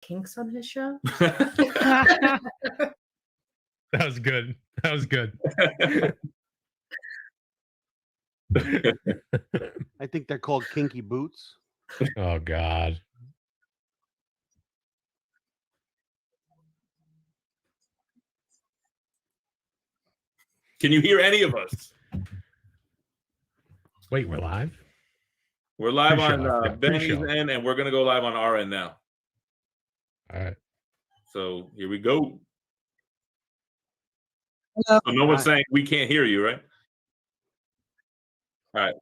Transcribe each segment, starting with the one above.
kinks on his show? That was good. That was good. I think they're called kinky boots. Oh God. Can you hear any of us? Wait, we're live? We're live Pre-show, on Benny's pre-show. end, and we're going to go live on our end now. All right. So here we go. Hello. So no one's saying we can't hear you, right? All right.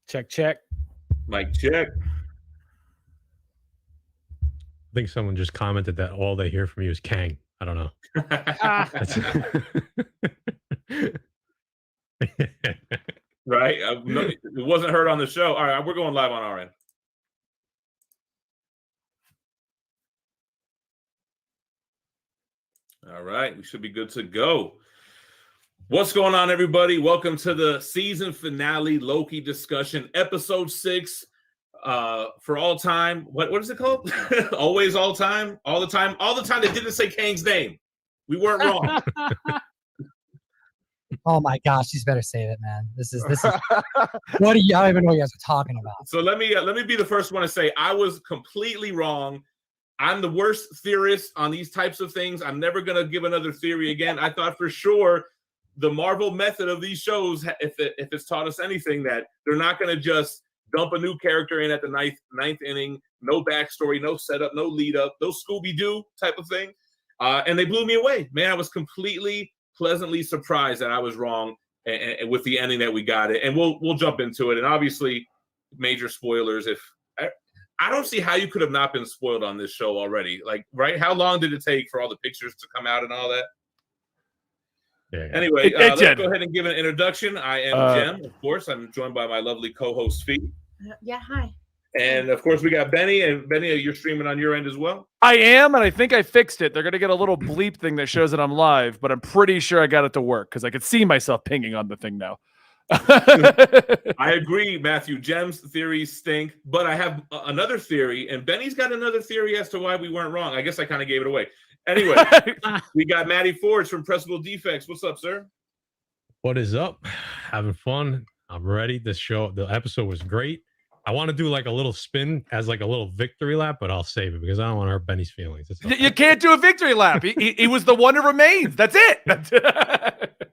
Check, check. Mic check. I think someone just commented that all they hear from you is Kang. I don't know. Right? No, it wasn't heard on the show. All right, we're going live on our end. All right, we should be good to go. What's going on, everybody? Welcome to the season finale Loki discussion, episode 6. For all time, what is it called? Always, all time, all the time they didn't say Kang's name. We weren't wrong. Oh my gosh, you better save it, man. This is what do you? I don't even know what you guys are talking about. So let me be the first one to say I was completely wrong. I'm the worst theorist on these types of things. I'm never gonna give another theory again. I thought for sure the Marvel method of these shows, if it's taught us anything, that they're not gonna just dump a new character in at the ninth inning, no backstory, no setup, no lead up, no Scooby-Doo type of thing. And they blew me away. Man, I was completely pleasantly surprised that I was wrong and with the ending that we got it. And we'll jump into it. And obviously, major spoilers. If I don't see how you could have not been spoiled on this show already. Like, right? How long did it take for all the pictures to come out and all that? Yeah. Anyway, let's go ahead and give an introduction. I am Jem, of course. I'm joined by my lovely co-host, Fee. Yeah, hi. And, of course, we got Benny. And, Benny, you're streaming on your end as well? I am, and I think I fixed it. They're going to get a little bleep thing that shows that I'm live, but I'm pretty sure I got it to work because I could see myself pinging on the thing now. I agree, Matthew. Jem's theories stink, but I have another theory, and Benny's got another theory as to why we weren't wrong. I guess I kind of gave it away. Anyway, we got Matty Forge from Pressable Defects. What's up, sir? What is up? Having fun. I'm ready. The episode was great. I want to do like a little spin as like a little victory lap, but I'll save it because I don't want to hurt Benny's feelings. You can't do a victory lap. He was the one who remains. That's it.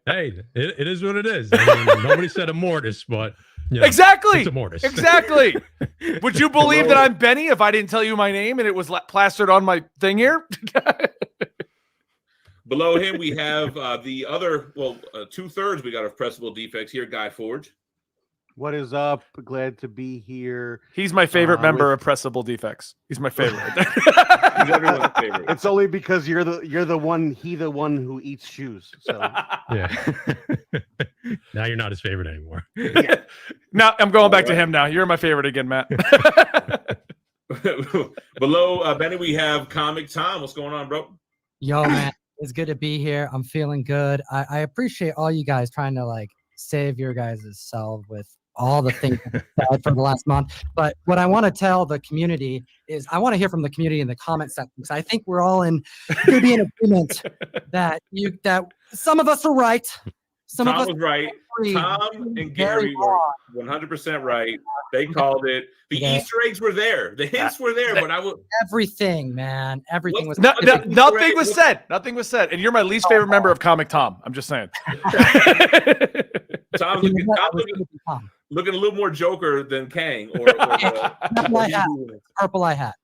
Hey, it is what it is. I mean, nobody said a mortis, but you know, exactly. It's a mortis. Exactly. Would you believe that I'm Benny if I didn't tell you my name and it was plastered on my thing here? Below him, we have the other, 2/3 we got of Pressable Defects here, Guy Forge. What is up? Glad to be here. He's my favorite member of Pressable Defects. He's my favorite. He's everyone's favorite. It's only because you're the one who eats shoes. So yeah. Now you're not his favorite anymore. Yeah. Now I'm going back to him now. You're my favorite again, Matt. Below Benny, we have Comic Tom. What's going on, bro? Yo, man, it's good to be here. I'm feeling good. I appreciate all you guys trying to like save your guys' self with all the things said for the last month. But what I want to tell the community is I want to hear from the community in the comment section because I think we're all in agreement that some of us are right. Some Tom of us was right. Tom and Gary were 100% right. They called it. The Easter eggs were there. The hints were there, but I would everything, man. Everything was nothing was said. Nothing was said. And you're my least favorite member of Comic Tom. I'm just saying. Tom's looking a little more Joker than Kang. Purple eye hat.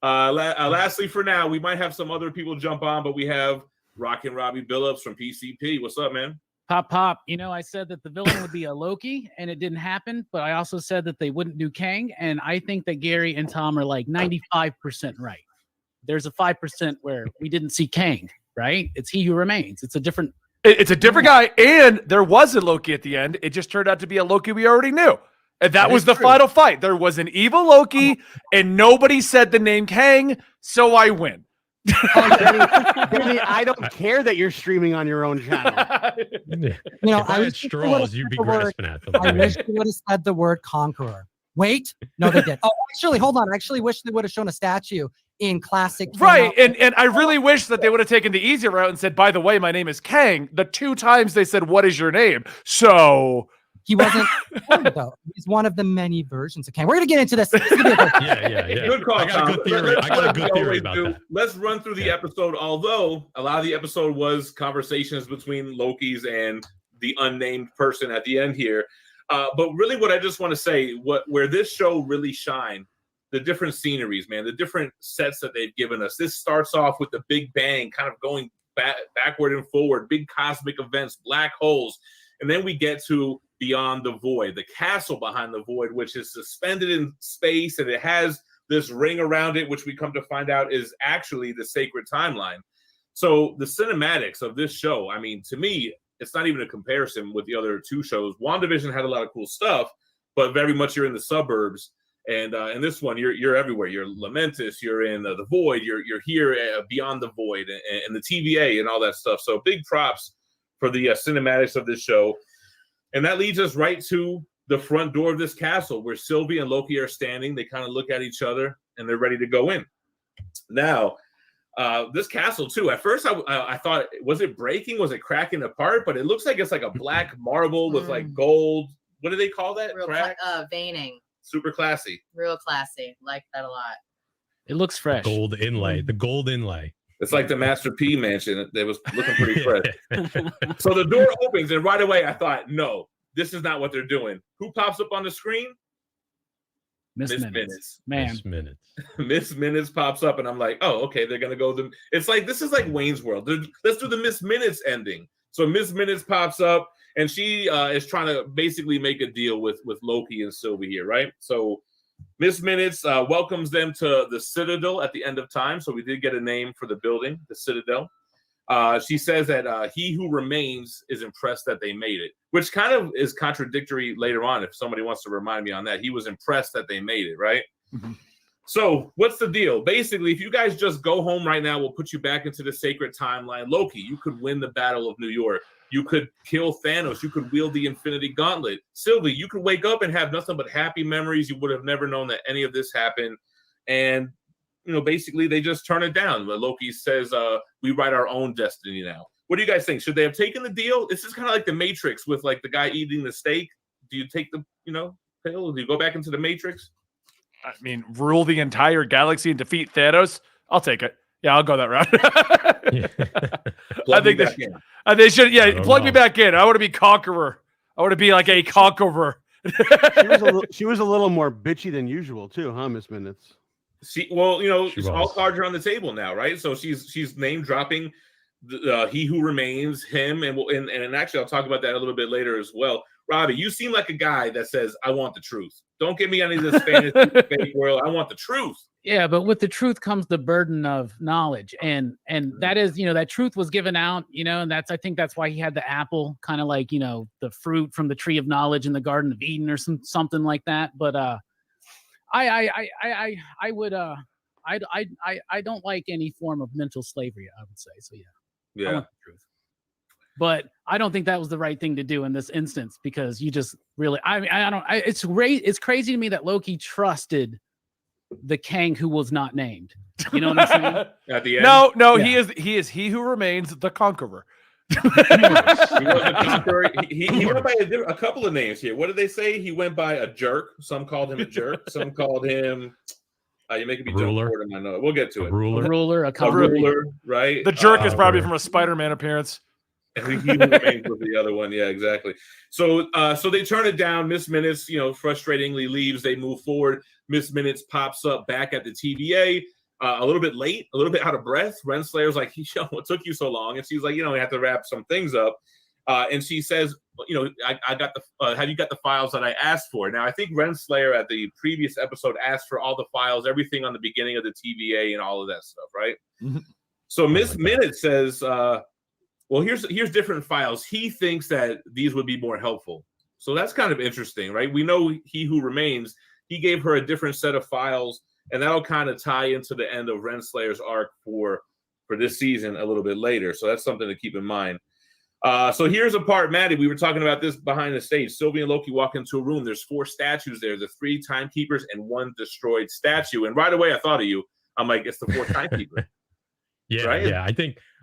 Lastly, for now, we might have some other people jump on, but we have Rockin' Robbie Billups from PCP. What's up, man? Pop. You know, I said that the villain would be a Loki, and it didn't happen. But I also said that they wouldn't do Kang, and I think that Gary and Tom are like 95% right. There's a 5% where we didn't see Kang, right? It's He Who Remains. It's a different guy, and there was a Loki at the end. It just turned out to be a Loki we already knew. And that was the final fight. There was an evil Loki, and nobody said the name Kang, so I win. Benny, I don't care that you're streaming on your own channel. You know, I had straws. You'd be grasping at them. I wish you would have said the word conqueror. Wait, no, they did. Oh, actually, hold on. I actually wish they would have shown a statue in classic. Right, and I really wish that they would have taken the easier route and said, by the way, my name is Kang. The 2 times they said, what is your name? So he wasn't though. He's one of the many versions of Kang. We're gonna get into this. Yeah. Good call, I got a good theory. I got a good theory about that. Let's run through the episode. Although a lot of the episode was conversations between Loki's and the unnamed person at the end here. But really, what I just want to say, where this show really shined, the different sceneries, man, the different sets that they've given us. This starts off with the Big Bang, kind of going backward and forward, big cosmic events, black holes, and then we get to Beyond the Void, the castle behind the void, which is suspended in space, and it has this ring around it, which we come to find out is actually the sacred timeline. So the cinematics of this show, I mean, to me, it's not even a comparison with the other 2 shows. WandaVision had a lot of cool stuff, but very much you're in the suburbs. And in this one, you're everywhere. You're Lamentus, you're in the Void, you're here Beyond the Void, and the TVA and all that stuff. So big props for the cinematics of this show. And that leads us right to the front door of this castle where Sylvie and Loki are standing. They kind of look at each other and they're ready to go in. Now, this castle too, at first I thought, was it breaking? Was it cracking apart? But it looks like it's like a black marble with like gold. What do they call that? Veining. Super classy. Real classy. Like that a lot. It looks fresh. Gold inlay. The gold inlay. It's like the Master P mansion. It was looking pretty fresh. So the door opens, and right away I thought, no, this is not what they're doing. Who pops up on the screen? Miss Minutes. Man. Miss Minutes. Miss Minutes pops up, and I'm like, oh, okay, they're gonna go. It's like this is like Wayne's World. Let's do the Miss Minutes ending. So Miss Minutes pops up, and she is trying to basically make a deal with Loki and Sylvie here, right? So Miss Minutes welcomes them to the Citadel at the end of time. So we did get a name for the building, the Citadel. She says that he who remains is impressed that they made it, which kind of is contradictory later on. If somebody wants to remind me on that, he was impressed that they made it, right? Mm-hmm. So what's the deal? Basically, if you guys just go home right now, we'll put you back into the sacred timeline. Loki, you could win the Battle of New York. You could kill Thanos. You could wield the Infinity Gauntlet. Sylvie, you could wake up and have nothing but happy memories. You would have never known that any of this happened. And, basically they just turn it down. Loki says, we write our own destiny now. What do you guys think? Should they have taken the deal? This is kind of like the Matrix with like the guy eating the steak. Do you take the, pill? Do you go back into the Matrix? I mean, rule the entire galaxy and defeat Thanos? I'll take it. Yeah, I'll go that route. I think they should, plug me back in. I want to be conqueror. I want to be like a conqueror. She was a little more bitchy than usual too, huh, Miss Minutes? All cards are on the table now, right? So she's name dropping he who remains, him, and actually I'll talk about that a little bit later as well. Robbie, you seem like a guy that says, I want the truth. Don't give me any of this fantasy fake world. I want the truth. Yeah, but with the truth comes the burden of knowledge. And that is, that truth was given out, and I think that's why he had the apple, kind of like, the fruit from the tree of knowledge in the Garden of Eden or something like that. But I don't like any form of mental slavery, I would say. So yeah. I want the truth. But I don't think that was the right thing to do in this instance, because you just really, it's great. It's crazy to me that Loki trusted the Kang who was not named. You know what I'm saying? At the end. No, yeah. He is he who remains the conqueror. He was the conqueror. He went by a couple of names here. What did they say? He went by a jerk. Some called him a jerk. Some called him. You're making me jump forward in my note. We'll get to it. A ruler, right? The jerk is probably from a Spider-Man appearance. And he remains with the other one. Yeah, exactly. So they turn it down. Miss Minutes, frustratingly leaves. They move forward. Miss Minutes pops up back at the TVA, a little bit late, a little bit out of breath. Renslayer's like, what took you so long? And she's like, we have to wrap some things up. And she says, I got have you got the files that I asked for? Now, I think Renslayer at the previous episode asked for all the files, everything on the beginning of the TVA and all of that stuff, right? Mm-hmm. So Miss Minutes says, well, here's different files. He thinks that these would be more helpful. So that's kind of interesting, right? We know he who remains, he gave her a different set of files, and that'll kind of tie into the end of Renslayer's arc for this season a little bit later. So that's something to keep in mind. So here's a part, Maddie. We were talking about this behind the stage. Sylvie and Loki walk into a room. There's 4 statues there. The 3 timekeepers and 1 destroyed statue. And right away, I thought of you. I'm like, it's the 4 timekeeper. Yeah, Right? yeah.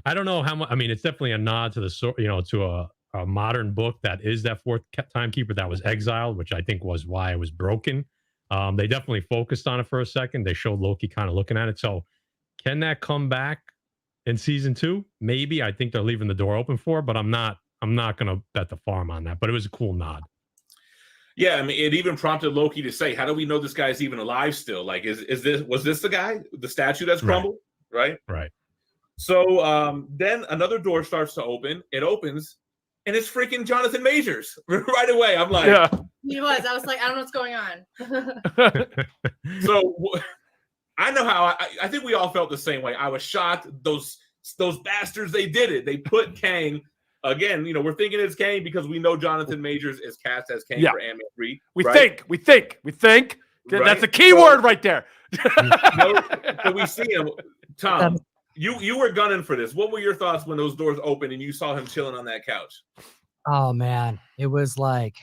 I don't know how much. I mean, it's definitely a nod to to a modern book that is that 4th timekeeper that was exiled, which I think was why it was broken. They definitely focused on it for a second. They showed Loki kind of looking at it. So can that come back in season 2? Maybe. I think they're leaving the door open for it, but I'm not gonna bet the farm on that. But it was a cool nod. Yeah, I mean, it even prompted Loki to say, how do we know this guy's even alive still? Like, was this the guy, the statue that's crumbled? Right. So then another door starts to open. It opens, and it's freaking Jonathan Majors. Right away, I'm like, Yeah. He was. I was like, I don't know what's going on. So I know how I think we all felt the same way. I was shocked. Those bastards, they did it. They put Kang again. You know, we're thinking it's Kang because we know Jonathan Majors is cast as Kang for Ant-Man 3. We right? think. Right? That's a key word right there. So we see him. Tom, you were gunning for this. What were your thoughts when those doors opened and you saw him chilling on that couch? Oh man, it was like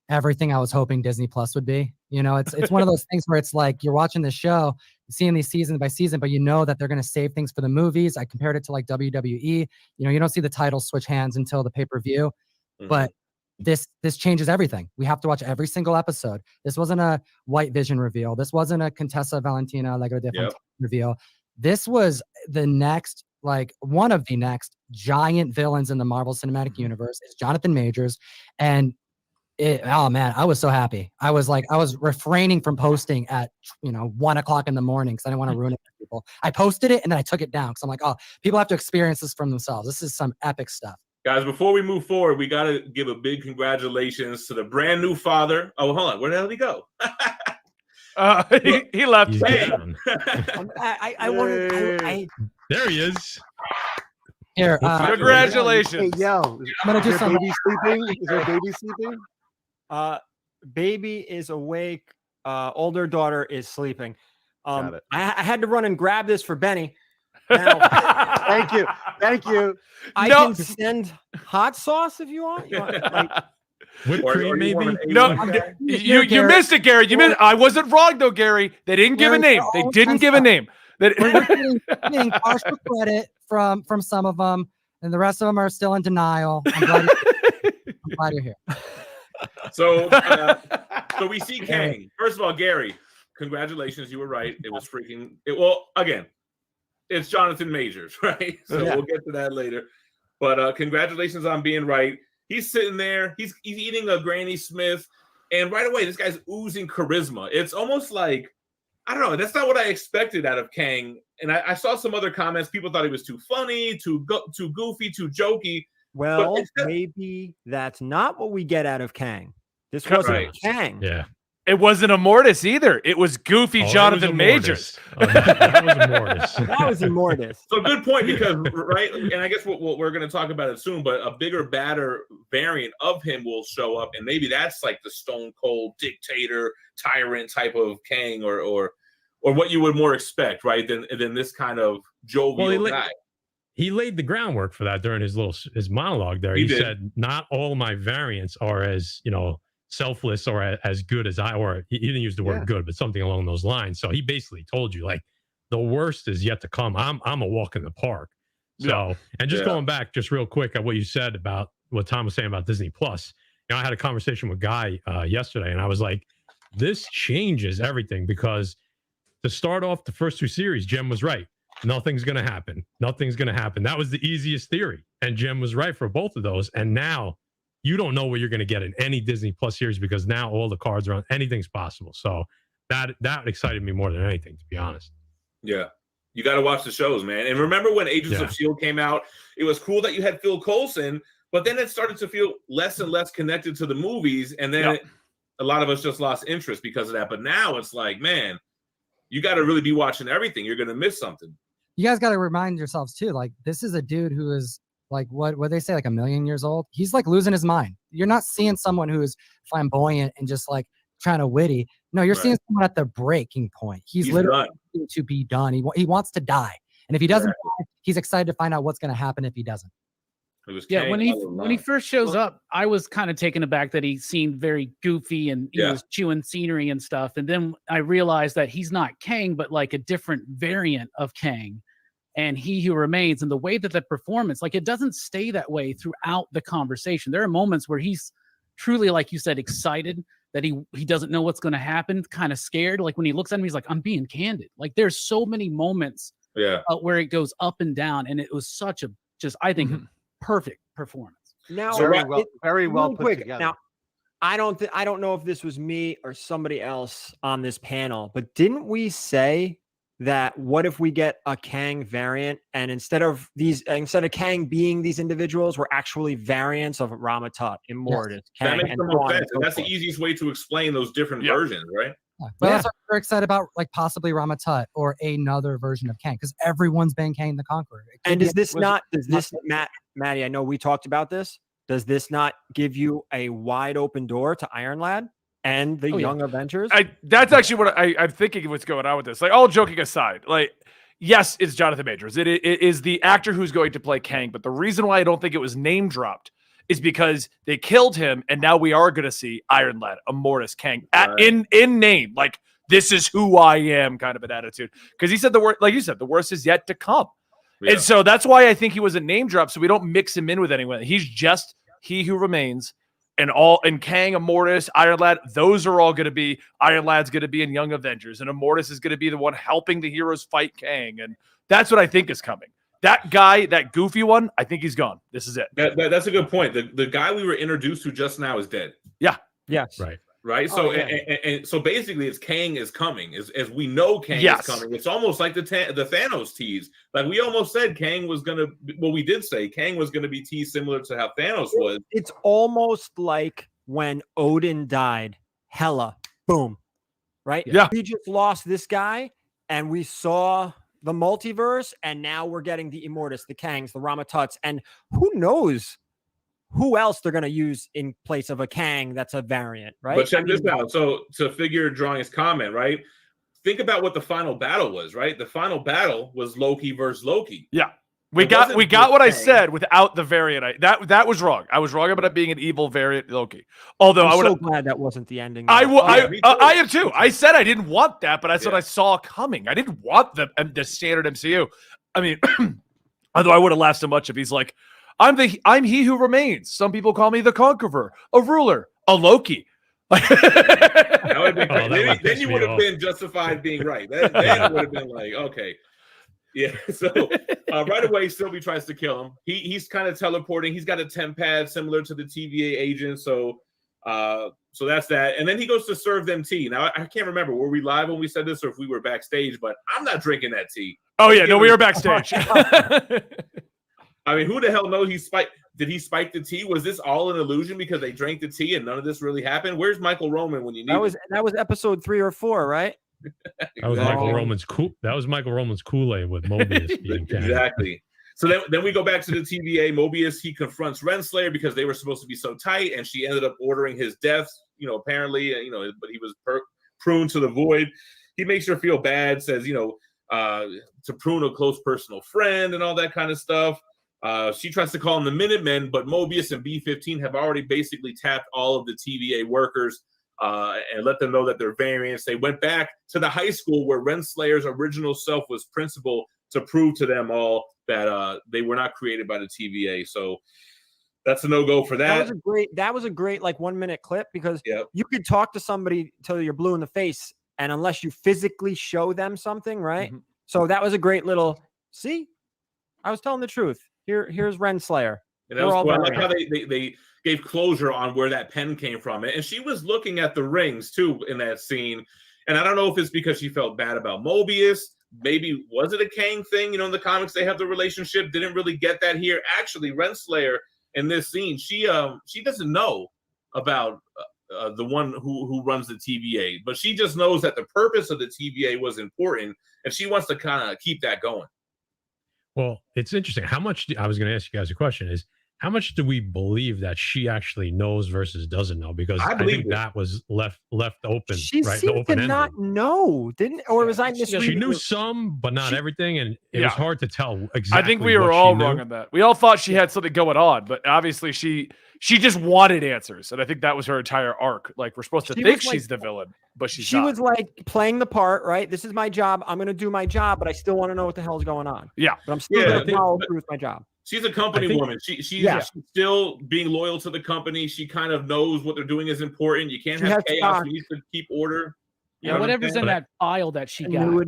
everything I was hoping Disney Plus would be. You know, it's one of those things where it's like you're watching the show, seeing these season by season, but you know that they're going to save things for the movies. I compared it to like WWE. You know, you don't see the titles switch hands until the pay-per-view, but this changes everything. We have to watch every single episode. This wasn't a White Vision reveal. This wasn't a Contessa Valentina Lego different reveal. This was the next, like one of the next giant villains in the Marvel Cinematic Universe. It's Jonathan Majors, and oh man, I was so happy. I was refraining from posting at 1 o'clock in the morning because I didn't want to ruin it for people. I posted it and then I took it down because I'm like, oh, people have to experience this from themselves. This is some epic stuff. Guys, before we move forward, we got to give a big congratulations to the brand new father. Oh, hold on. Where the hell did he go? He left. Hey. I wanted. There he is. Here, Congratulations. Hey, yo, I'm gonna do is some. baby sleeping? Is there baby sleeping? Baby is awake. Older daughter is sleeping. Got it. I had to run and grab this for Benny. Now, Thank you. I can send hot sauce if you want. Whipped cream, maybe? No, you missed it, Gary. You missed. I wasn't wrong though, Gary. They didn't give a name. They didn't give a name. We're getting partial credit from some of them, and the rest of them are still in denial. I'm glad you're here. So we see Kang. First of all, Gary, congratulations. You were right. It was freaking. Well, again, it's Jonathan Majors, right? So we'll get to that later. But congratulations on being right. He's sitting there. He's eating a Granny Smith, and right away, this guy's oozing charisma. It's almost like, I don't know. That's not what I expected out of Kang. And I saw some other comments. People thought he was too funny, too goofy, too jokey. Well, maybe that's not what we get out of Kang. This wasn't Kang. Yeah. It wasn't a Mortis either. It was goofy Jonathan Majors. That was a Mortis. That was a Mortis. So good point, because right, and I guess we're going to talk about it soon, but a bigger, badder variant of him will show up, and maybe that's like the stone cold dictator, tyrant type of Kang, or what you would more expect, right, than this kind of jovial guy. He laid the groundwork for that during his monologue there. He said, "Not all my variants are as selfless or as good as I," or he didn't use the word good, but something along those lines. So he basically told you, like, the worst is yet to come. I'm a walk in the park. So, and just going back just real quick at what you said about what Tom was saying about Disney Plus, I had a conversation with Guy yesterday, and I was like, this changes everything, because to start off the first 2 series, Jem was right. Nothing's going to happen. Nothing's going to happen. That was the easiest theory. And Jem was right for both of those. And now you don't know what you're going to get in any Disney Plus series, because now all the cards are on. Anything's possible. So that excited me more than anything, to be honest. Yeah. You got to watch the shows, man. And remember when Agents of S.H.I.E.L.D. came out, it was cool that you had Phil Coulson, but then it started to feel less and less connected to the movies. And then a lot of us just lost interest because of that. But now it's like, man, you got to really be watching everything. You're going to miss something. You guys got to remind yourselves too, like, this is a dude who is like, what they say, like 1 million years old. He's like losing his mind. You're not seeing someone who is flamboyant and just like trying to witty. No, you're seeing someone at the breaking point. He's literally to be done. He wants to die. And if he doesn't die, he's excited to find out what's going to happen if he doesn't. It was Yeah, Kang when he first shows up, I was kind of taken aback that he seemed very goofy and he was chewing scenery and stuff. And then I realized that he's not Kang, but like a different variant of Kang. And He Who Remains, and the way that the performance, like it doesn't stay that way throughout the conversation. There are moments where he's truly, like you said, excited that he doesn't know what's going to happen, kind of scared. Like when he looks at me, he's like, I'm being candid. Like there's so many moments where it goes up and down. And it was such a, just, I think, perfect performance. Now, very well put quick. together. Now, I don't know if this was me or somebody else on this panel, but didn't we say that what if we get a Kang variant and instead of Kang being these individuals, we're actually variants of Ramatut, Immortus, Kang, that makes the most sense. And that's the easiest way to explain those different versions, right? Well, that's what we're excited about, like possibly Ramatut or another version of Kang, because everyone's been Kang the Conqueror. And does this, Maddie, I know we talked about this. Does this not give you a wide open door to Iron Lad and the Young Avengers? That's actually what I'm thinking of what's going on with this. Like, all joking aside, like, yes, it's Jonathan Majors. It is the actor who's going to play Kang. But the reason why I don't think it was name dropped is because they killed him, and now we are going to see Iron Lad, Immortus, Kang in name. Like, this is who I am, kind of an attitude. Because he said the worst, like you said, the worst is yet to come. And so that's why I think he was a name drop, so we don't mix him in with anyone. He's just He Who Remains, and Kang, Immortus, Iron Lad, those are all going to be, Iron Lad's going to be in Young Avengers, and Immortus is going to be the one helping the heroes fight Kang. And that's what I think is coming. That guy, that goofy one, I think he's gone. This is it. That's a good point. The guy we were introduced to just now is dead. Yeah. Yes. Right. So and so basically, it's Kang is coming. As we know, Kang is coming. It's almost like the Thanos tease. Like we almost said, Kang was gonna. Well, we did say Kang was gonna be teased similar to how Thanos was. It's almost like when Odin died. Hela, boom, right? Yeah. We just lost this guy, and we saw the multiverse, and now we're getting the Immortus, the Kangs, the Ramatuts, and who knows who else they're going to use in place of a Kang that's a variant, right? But check this out. So to figure drawing his comment, right? Think about what the final battle was, right? The final battle was Loki versus Loki. Yeah. We got what I said without the variant. That was wrong. I was wrong about it being an evil variant Loki. Although I'm so glad that wasn't the ending. I am too. I said I didn't want that, but that's what I saw coming. I didn't want the standard MCU. I mean, although I would have laughed so much if he's like, I'm He Who Remains. Some people call me the Conqueror, a ruler, a Loki. That would have been great. Then you would have been justified being right. Then it would have been like, okay. Yeah, so right away, Sylvie tries to kill him. He's kind of teleporting. He's got a temp pad similar to the TVA agent. So that's that. And then he goes to serve them tea. Now, I can't remember. Were we live when we said this or if we were backstage? But I'm not drinking that tea. Oh, yeah. No, we were backstage. I mean, who the hell knows did he spike the tea? Was this all an illusion because they drank the tea and none of this really happened? Where's Michael Roman when you need him? That was episode 3 or 4, right? That was Michael Roman's Kool-Aid with Mobius being Kang. Exactly. So then we go back to the TVA. Mobius, he confronts Renslayer because they were supposed to be so tight, and she ended up ordering his death, apparently, but he was pruned to the void. He makes her feel bad, says, to prune a close personal friend and all that kind of stuff. She tries to call them the Minutemen, but Mobius and B-15 have already basically tapped all of the TVA workers and let them know that they're variants. They went back to the high school where Renslayer's original self was principal to prove to them all that they were not created by the TVA. So that's a no-go for that. That was a great like 1 minute clip because you could talk to somebody till you're blue in the face, and unless you physically show them something, right? Mm-hmm. So that was a great little. See, I was telling the truth. Here's Renslayer. And that was cool. I like how they gave closure on where that pen came from. And she was looking at the rings, too, in that scene. And I don't know if it's because she felt bad about Mobius. Maybe was it a Kang thing? In the comics, they have the relationship. Didn't really get that here. Actually, Renslayer in this scene, she doesn't know about the one who runs the TVA. But she just knows that the purpose of the TVA was important. And she wants to kind of keep that going. Well, it's interesting. I was going to ask you guys a question is, how much do we believe that she actually knows versus doesn't know? Because I think that was left open. She right, seemed to not know, didn't? Or was I misreading? She knew some, but not everything, and it was hard to tell exactly. I think we were all wrong on that. We all thought she had something going on, but obviously she just wanted answers, and I think that was her entire arc. Like, we're supposed to think she's the villain, but she's not. She was like playing the part, right? This is my job. I'm going to do my job, but I still want to know what the hell's going on. Yeah, but I'm still going to follow through with my job. She's a company woman. She's still being loyal to the company. She kind of knows what they're doing is important. You can't have chaos. You need to keep order. Yeah, whatever's in that file that she got,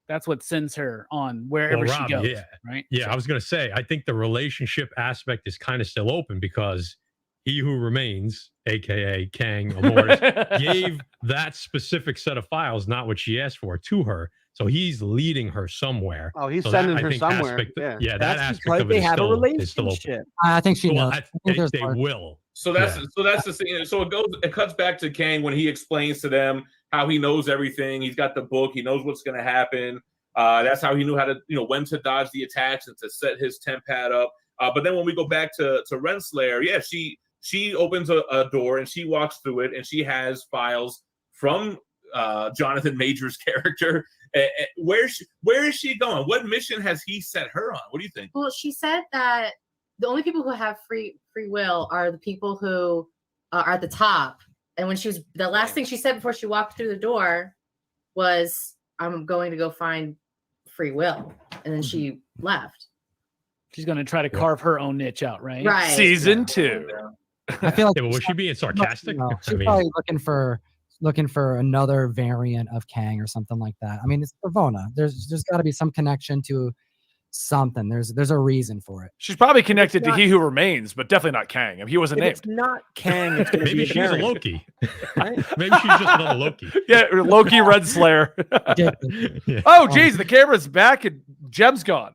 that's what sends her on wherever she goes. Yeah, right. Yeah, I was going to say, I think the relationship aspect is kind of still open because He Who Remains, aka Kang Immortus, gave that specific set of files, not what she asked for, to her. So he's leading her somewhere. Oh, he's sending her somewhere. That aspect of it is still open. I think she knows. They will. So that's the thing. So it cuts back to Kang when he explains to them how he knows everything. He's got the book. He knows what's going to happen. That's how he knew how to, when to dodge the attacks and to set his temp pad up. But then when we go back to Renslayer, she opens a door and she walks through it and she has files from Jonathan Major's character. Where is she going? What mission has he set her on? What do you think? Well, she said that the only people who have free will are the people who are at the top. And when the last thing she said before she walked through the door was, "I'm going to go find free will," and then she left. She's going to try to carve her own niche out, right? Right. Season 2. I feel like was she being sarcastic? No, she's probably looking for another variant of Kang or something like that. I mean, it's Ravonna. There's got to be some connection to something. There's a reason for it. She's probably connected to He Who Remains, but definitely not Kang. I mean, he wasn't named. It's not Kang. It's Maybe she's a Loki. Maybe she's just another Loki. Yeah, Loki Renslayer. Oh, geez, the camera's back and Jem's gone.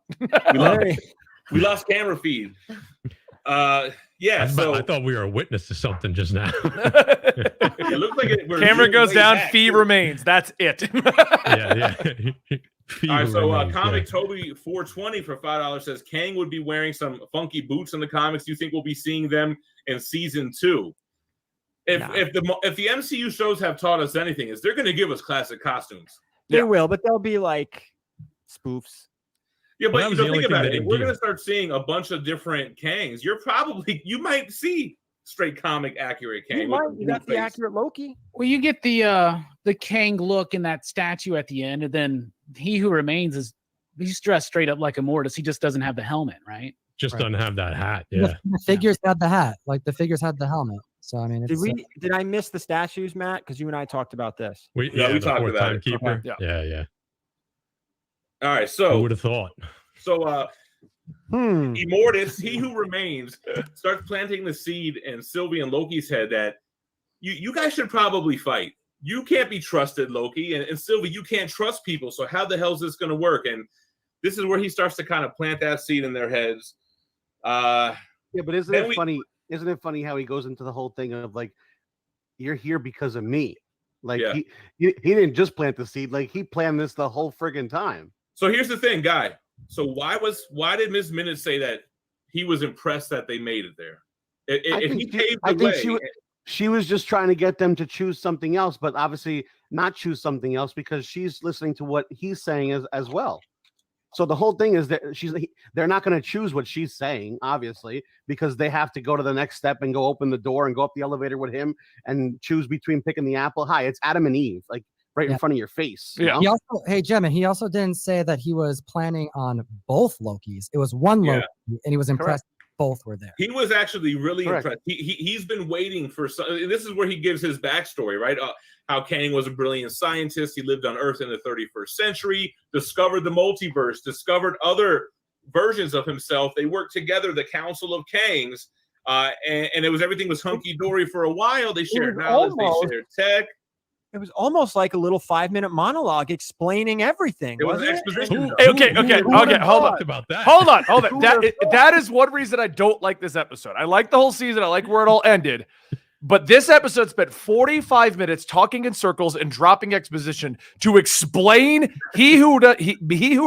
We lost camera feed. I thought we were a witness to something just now. It looks like camera goes down, fee remains. That's it. Yeah. All right, so Comic Toby 420 for $5 says Kang would be wearing some funky boots in the comics. Do you think we'll be seeing them in season 2? If the MCU shows have taught us anything, is they're going to give us classic costumes. They will, but they'll be like spoofs. Yeah, but think about it. We're going to start seeing a bunch of different Kangs. You might see straight comic accurate Kang. You got the accurate Loki. Well, you get the Kang look in that statue at the end, and then He Who Remains he's dressed straight up like Immortus. He just doesn't have the helmet, right? Doesn't have that hat. Yeah. The figures had the hat, like the figures had the helmet. So I mean, did I miss the statues, Matt? Because you and I talked about this. We talked about it. Keeper. Okay. Yeah. All right, so who would have thought? So Immortus, He Who Remains, starts planting the seed in Sylvie and Loki's head that you guys should probably fight. You can't be trusted, Loki, and Sylvie, you can't trust people. So how the hell is this going to work? And this is where he starts to kind of plant that seed in their heads. But isn't it funny? Isn't it funny how he goes into the whole thing of like, you're here because of me? Like he didn't just plant the seed, like he planned this the whole friggin' time. So here's the thing, Guy. So why did Ms. Minute say that he was impressed that they made it there? I think she was just trying to get them to choose something else, but obviously not choose something else because she's listening to what he's saying as well. So the whole thing is that they're not going to choose what she's saying, obviously, because they have to go to the next step and go open the door and go up the elevator with him and choose between picking the apple. Hi, it's Adam and Eve, like right in front of your face. Yeah. You know? Hey, Gemma, he also didn't say that he was planning on both Lokis. It was one Loki, and he was impressed both were there. He was actually really impressed. He's been waiting for this is where he gives his backstory, right? How Kang was a brilliant scientist. He lived on Earth in the 31st century, discovered the multiverse, discovered other versions of himself. They worked together, the Council of Kangs, and it was everything was hunky-dory for a while. They shared knowledge, they shared tech. It was almost like a little 5-minute monologue explaining everything. It was an exposition. Okay. Hold on. About that. Hold on. That is one reason I don't like this episode. I like the whole season. I like where it all ended. But this episode spent 45 minutes talking in circles and dropping exposition to explain he who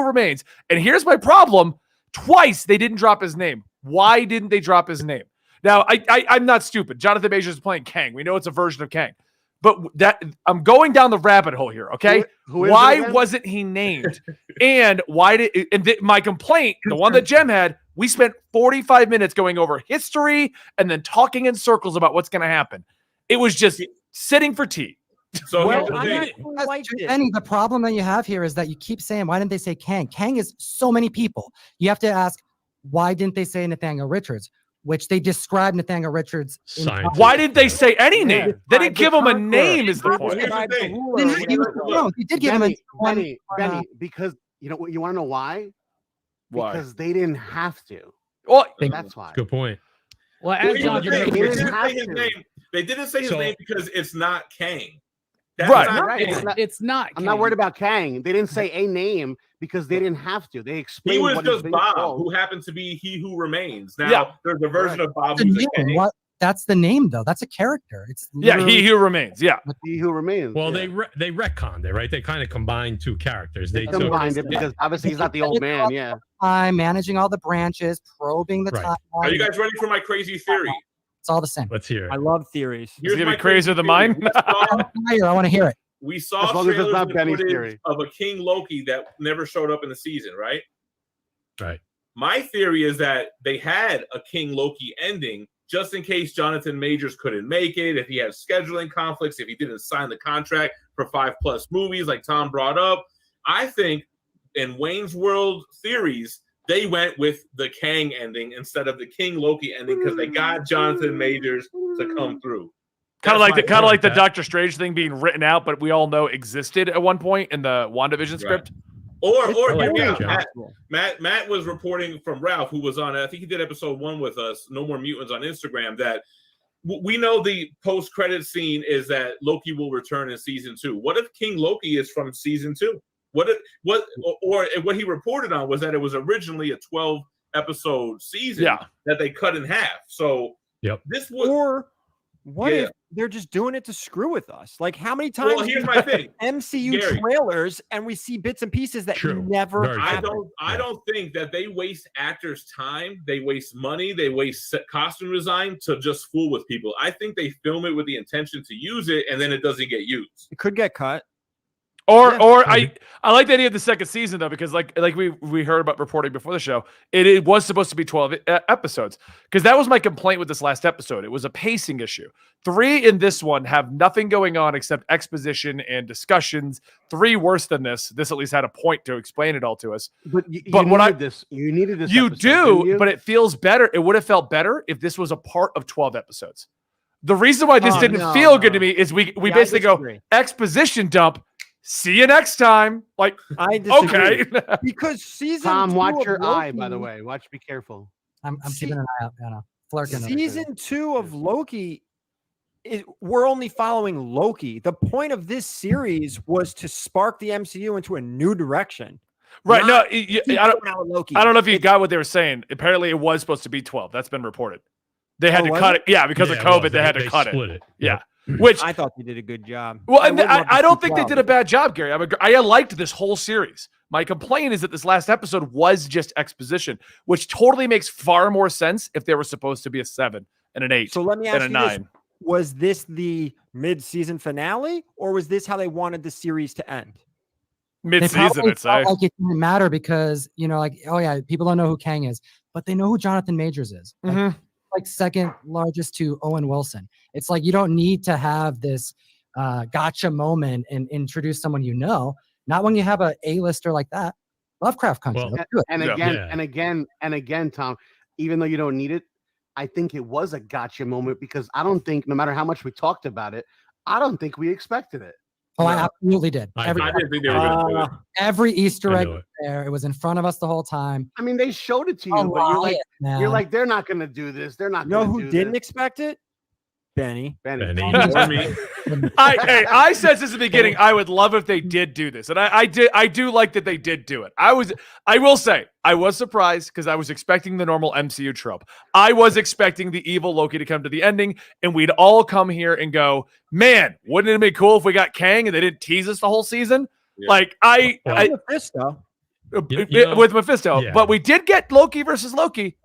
remains. And here's my problem. Twice they didn't drop his name. Why didn't they drop his name? Now, I'm not stupid. Jonathan Majors is playing Kang. We know it's a version of Kang. But that I'm going down the rabbit hole here, okay? Why wasn't he named? And my complaint, the one that Jem had, we spent 45 minutes going over history and then talking in circles about what's going to happen. It was just sitting for tea. So the problem that you have here is that you keep saying, why didn't they say Kang? Kang is so many people. You have to ask, why didn't they say Nathaniel Richards? Which they described Nathaniel Richards. Why didn't they say any name? They didn't give him a name. Is the point? They did give him a Benny, because you want to know why? Why? Because they didn't have to. Well, that's why. Good point. Well, as John, they didn't say his name because it's not Kang. That's right. It's not. I'm not worried about Kang. They didn't say a name because they didn't have to. They explained. He was just Bob, who happened to be He Who Remains. Now there's a version of Bob. That's the name, though. That's a character. It's He Who Remains. Yeah, He Who Remains. Well, they retconned it, right? They kind of combined two characters. They combined it because obviously he's not the old man. Yeah, I'm managing all the branches, probing the timeline. Are you guys ready for my crazy theory? It's all the same. Let's hear it. I love theories. Is it gonna be crazier than mine? I want to hear it. We saw trailers and footage of a King Loki that never showed up in the season, right? Right. My theory is that they had a King Loki ending just in case Jonathan Majors couldn't make it, if he had scheduling conflicts, if he didn't sign the contract for 5+ movies like Tom brought up. I think in Wayne's World theories, they went with the Kang ending instead of the King Loki ending because they got Jonathan Majors to come through. Kind of like the Doctor Strange thing being written out, but we all know existed at one point in the WandaVision script. Matt was reporting from Ralph, who was on, I think he did episode 1 with us, No More Mutants on Instagram, that we know the post-credit scene is that Loki will return in season 2. What if King Loki is from season 2? What he reported on was that it was originally a 12-episode season that they cut in half. So this was what if they're just doing it to screw with us? Like, how many times? Well, here's my thing: MCU trailers, and we see bits and pieces that never. I don't think that they waste actors' time. They waste money. They waste costume design to just fool with people. I think they film it with the intention to use it, and then it doesn't get used. It could get cut. I like the idea of the second season though, because like we heard about reporting before the show, it was supposed to be 12 episodes, because that was my complaint with this last episode. It was a pacing issue. 3 in this one have nothing going on except exposition and discussions. 3 worse than this. This at least had a point to explain it all to us. But you needed this. You do, but it feels better. It would have felt better if this was a part of 12 episodes. The reason why this didn't feel good to me is we basically go exposition dump. See you next time. Like, I disagree. Okay. Because season Tom, 2 watch your Loki, eye, by the way. Be careful. I'm keeping an eye out. Yeah, no. Season 2 of Loki, we're only following Loki. The point of this series was to spark the MCU into a new direction. Right. No, I don't know if you got what they were saying. Apparently, it was supposed to be 12. That's been reported. They had to cut it. Yeah, because of COVID, they had to cut it. Yeah. Which I thought they did a good job. Well, I don't think they did a bad job, Gary. I liked this whole series. My complaint is that this last episode was just exposition, which totally makes far more sense if there was supposed to be a 7 and an 8. So let me ask you 9. This. Was this the mid-season finale, or was this how they wanted the series to end? Mid-season, I'd say. Like it didn't matter because, people don't know who Kang is, but they know who Jonathan Majors is. Like second largest to Owen Wilson. It's like you don't need to have this gotcha moment and introduce someone not when you have a A-lister like that. Lovecraft Country. Well, and again, Tom, even though you don't need it, I think it was a gotcha moment because I don't think, no matter how much we talked about it, I don't think we expected it. Oh, I absolutely did. I didn't think they were going to do it. Every Easter egg was there. It was in front of us the whole time. I mean, they showed it to you, but you're like, they're not going to do this. They're not. You know who didn't expect it? Benny. I said since the beginning, I would love if they did do this, and I do like that they did do it. I will say I was surprised because I was expecting the normal MCU trope. I was expecting the evil Loki to come to the ending, and we'd all come here and go, "Man, wouldn't it be cool if we got Kang and they didn't tease us the whole season?" Yeah. Like Mephisto. With Mephisto, but we did get Loki versus Loki.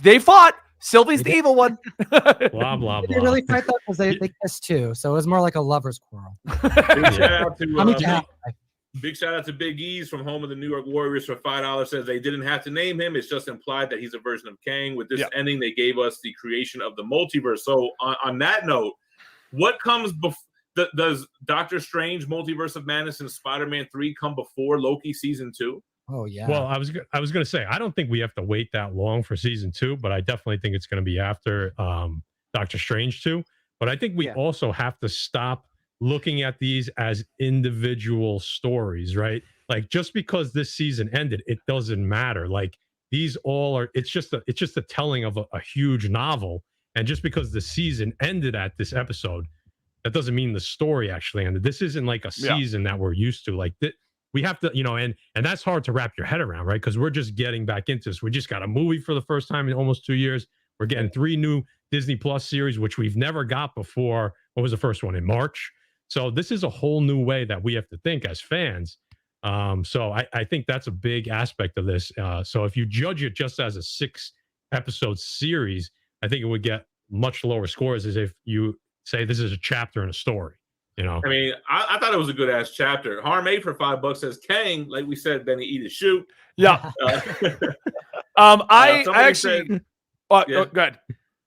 They fought. Sylvie's the evil one. Blah blah They blah. really fight though because they kissed too, so it was more like a lover's quarrel. Big shout out to I mean, yeah. Big shout out to Big E's from home of the New York Warriors for $5. Says they didn't have to name him. It's just implied that he's a version of Kang. With this ending, they gave us the creation of the multiverse. So on that note, what comes before? Does Doctor Strange Multiverse of Madness and Spider-Man 3 come before Loki season 2? Oh yeah. Well, I was going to say I don't think we have to wait that long for season 2, but I definitely think it's going to be after Doctor Strange 2. But I think we also have to stop looking at these as individual stories, right? Like just because this season ended, it doesn't matter. Like these all are. It's just a telling of a huge novel, and just because the season ended at this episode, that doesn't mean the story actually ended. This isn't like a season that we're used to. Like we have to, and that's hard to wrap your head around, right? Because we're just getting back into this. We just got a movie for the first time in almost 2 years. We're getting 3 new Disney Plus series, which we've never got before. What was the first one in March? So this is a whole new way that we have to think as fans. So I think that's a big aspect of this. So if you judge it just as a 6-episode series, I think it would get much lower scores as if you say this is a chapter in a story. I mean, I thought it was a good ass chapter. Harm 8 for $5 says Kang, like we said, Benny, eat a shoot. Yeah. I actually. Go ahead.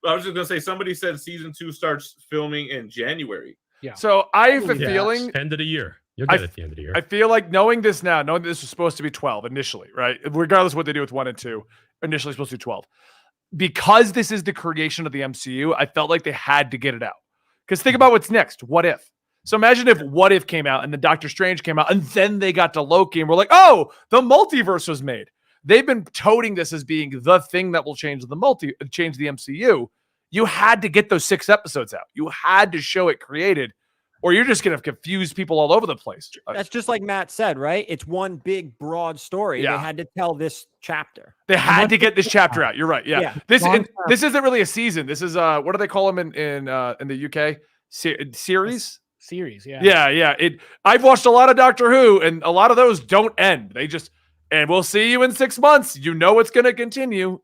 I was just gonna say somebody said season 2 starts filming in January. Yeah. So I have a feeling end of the year. You'll get it at the end of the year. I feel like knowing this was supposed to be 12 initially, right? Regardless of what they do with 1 and 2, initially supposed to be 12. Because this is the creation of the MCU, I felt like they had to get it out. Because think about what's next. What if? So imagine if What If came out and then Doctor Strange came out and then they got to Loki and we're like, oh, the multiverse was made. They've been toting this as being the thing that will change the MCU. You had to get those 6 episodes out. You had to show it created, or you're just going to confuse people all over the place. That's just like Matt said, right? It's one big, broad story. Yeah. They had to tell this chapter. They had to get this chapter out. You're right. Yeah. This isn't really a season. This is what do they call them in the UK? Series? Series, yeah. Yeah. I've watched a lot of Doctor Who, and a lot of those don't end. They just, and we'll see you in 6 months. It's going to continue,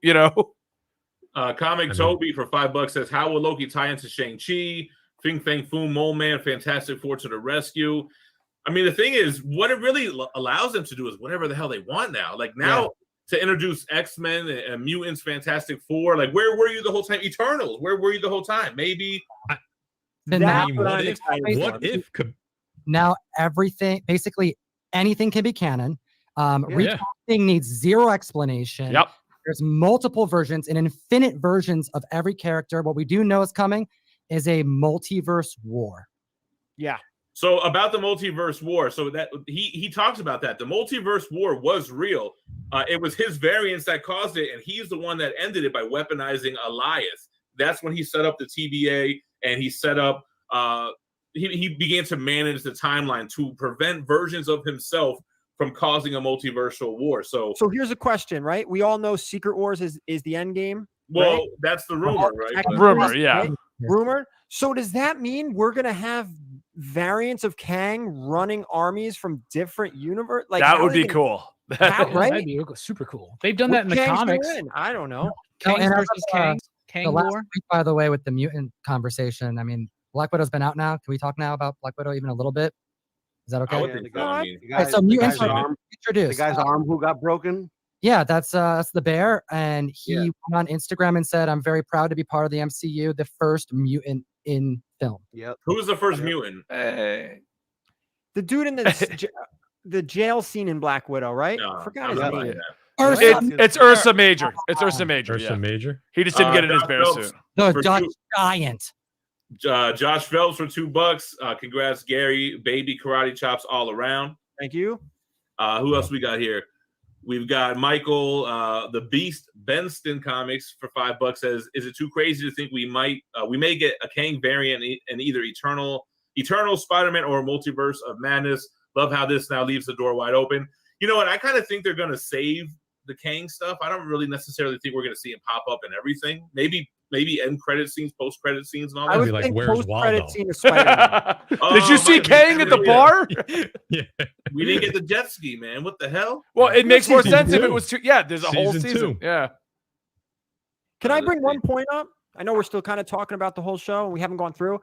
Comic Toby for $5 says, how will Loki tie into Shang Chi? Fing Fang Foom, Mole Man, Fantastic Four to the rescue. I mean, the thing is, what it really allows them to do is whatever the hell they want now. Like now to introduce X-Men and Mutants, Fantastic Four. Like, where were you the whole time? Eternals, where were you the whole time? Maybe. What if could now everything, basically anything can be canon. Recasting needs 0 explanation. Yep. There's multiple versions and infinite versions of every character. What we do know is coming is a multiverse war. Yeah. So about the multiverse war, so that he talks about that. The multiverse war was real. It was his variants that caused it, and he's the one that ended it by weaponizing Elias. That's when he set up the TVA, and he set up he began to manage the timeline to prevent versions of himself from causing a multiversal war. So here's a question, right? We all know Secret Wars is the end game. Well, right? That's the rumor, right? Rumor, yeah. Right? Rumor. So does that mean we're gonna have variants of Kang running armies from different universe? Like that would be cool. Right? That'd be super cool. They've done that in the comics. I don't know. Kangs versus Kangs. Kang the last War. week, by the way, with the mutant conversation, I mean, Black Widow's been out now. Can we talk now about Black Widow even a little bit? Is that okay? I would think so. I mean, So mutants the are introduced. guy's arm who got broken. Yeah, that's the bear, and he went on Instagram and said, "I'm very proud to be part of the MCU, the first mutant in film." Yep. Who was the first mutant? The dude in the jail scene in Black Widow, right? No, I forgot I'm his not name. buying that. It's Ursa Major. It's Ursa Major. Ursa Yeah. Major? He just didn't get in his Josh bear Phelps. suit. The For Dutch two- giant. Josh Phelps for $2. Congrats, Gary. Baby karate chops all around. Thank you. Who else we got here? We've got Michael, the Beast Benston Comics for $5 says, "Is it too crazy to think we may get a Kang variant in either Eternal Spider-Man or Multiverse of Madness? Love how this now leaves the door wide open." You know what? I kind of think they're going to save the Kang stuff. I don't really necessarily think we're going to see him pop up in everything. Maybe end credit scenes, post credit scenes, and all that. I would would like, think where's post-credit Waldo? scene of Spider-Man. Did you see Kang at the bar? Yeah. We didn't get the jet ski, man. What the hell? Well, it makes more Season sense if it 2. was 2. Yeah, there's a whole Season season. 2. Yeah. Can I bring one point up? I know we're still kind of talking about the whole show. We haven't gone through.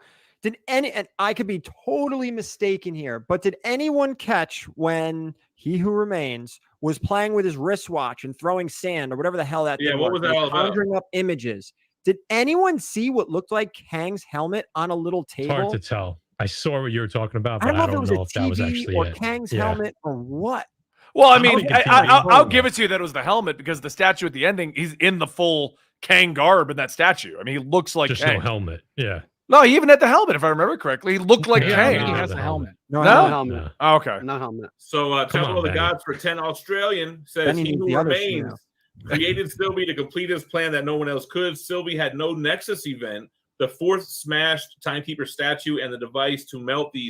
And I could be totally mistaken here, but did anyone catch when He Who Remains was playing with his wristwatch and throwing sand or whatever the hell that thing what was that all about? Conjuring up images. Did anyone see what looked like Kang's helmet on a little table? It's hard to tell. I saw what you were talking about, but I don't know if that was actually or it. Kang's helmet or what. Well, I mean, I'll give it to you that it was the helmet because the statue at the ending, he's in the full Kang garb in that statue. I mean, he looks like just Kang. no helmet. Yeah. No, he even had the helmet, if I remember correctly. He looked like Kang. He has a helmet. No, No? no helmet. No. Oh, okay. No helmet. So Temple on, of the Benny. Gods for 10 Australian says Benny He needs Who the other Remains shoe created Sylvie to complete his plan that no one else could. Sylvie had no Nexus event. The fourth smashed Timekeeper statue and the device to melt the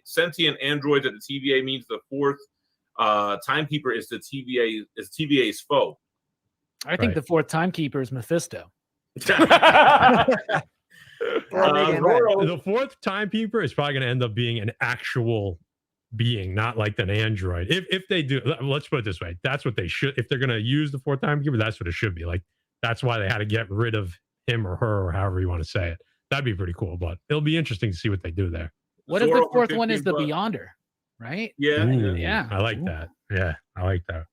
sentient androids at the TVA means the fourth Timekeeper is TVA's foe. I think the fourth timekeeper is Mephisto. The fourth timekeeper is probably going to end up being an actual being, not like an android. If they do, let's put it this way: that's what they should. If they're going to use the fourth timekeeper, that's what it should be. Like that's why they had to get rid of him or her or however you want to say it. That'd be pretty cool. But it'll be interesting to see what they do there. What if the fourth one is the Beyonder? Right? Yeah. Ooh, Yeah. I like that. Yeah, I like that.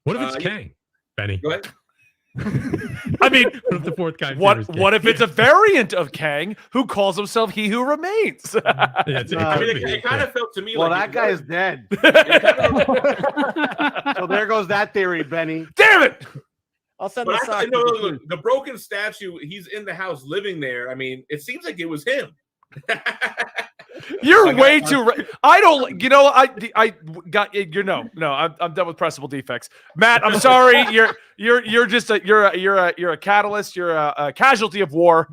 What if it's Kang, Benny? Go ahead. I mean, What if the fourth guy? what if it's a variant of Kang who calls himself He Who Remains? It kind of felt to me Well, like that guy is dead. So there goes that theory, Benny. Damn it! I'll send But this I, out. no, look, the broken statue, he's in the house living there. I mean, it seems like it was him. You're way too. I don't. You know. I got. You know. No. I'm done with pressable defects. Matt, I'm sorry. You're just you're a catalyst. You're a casualty of war.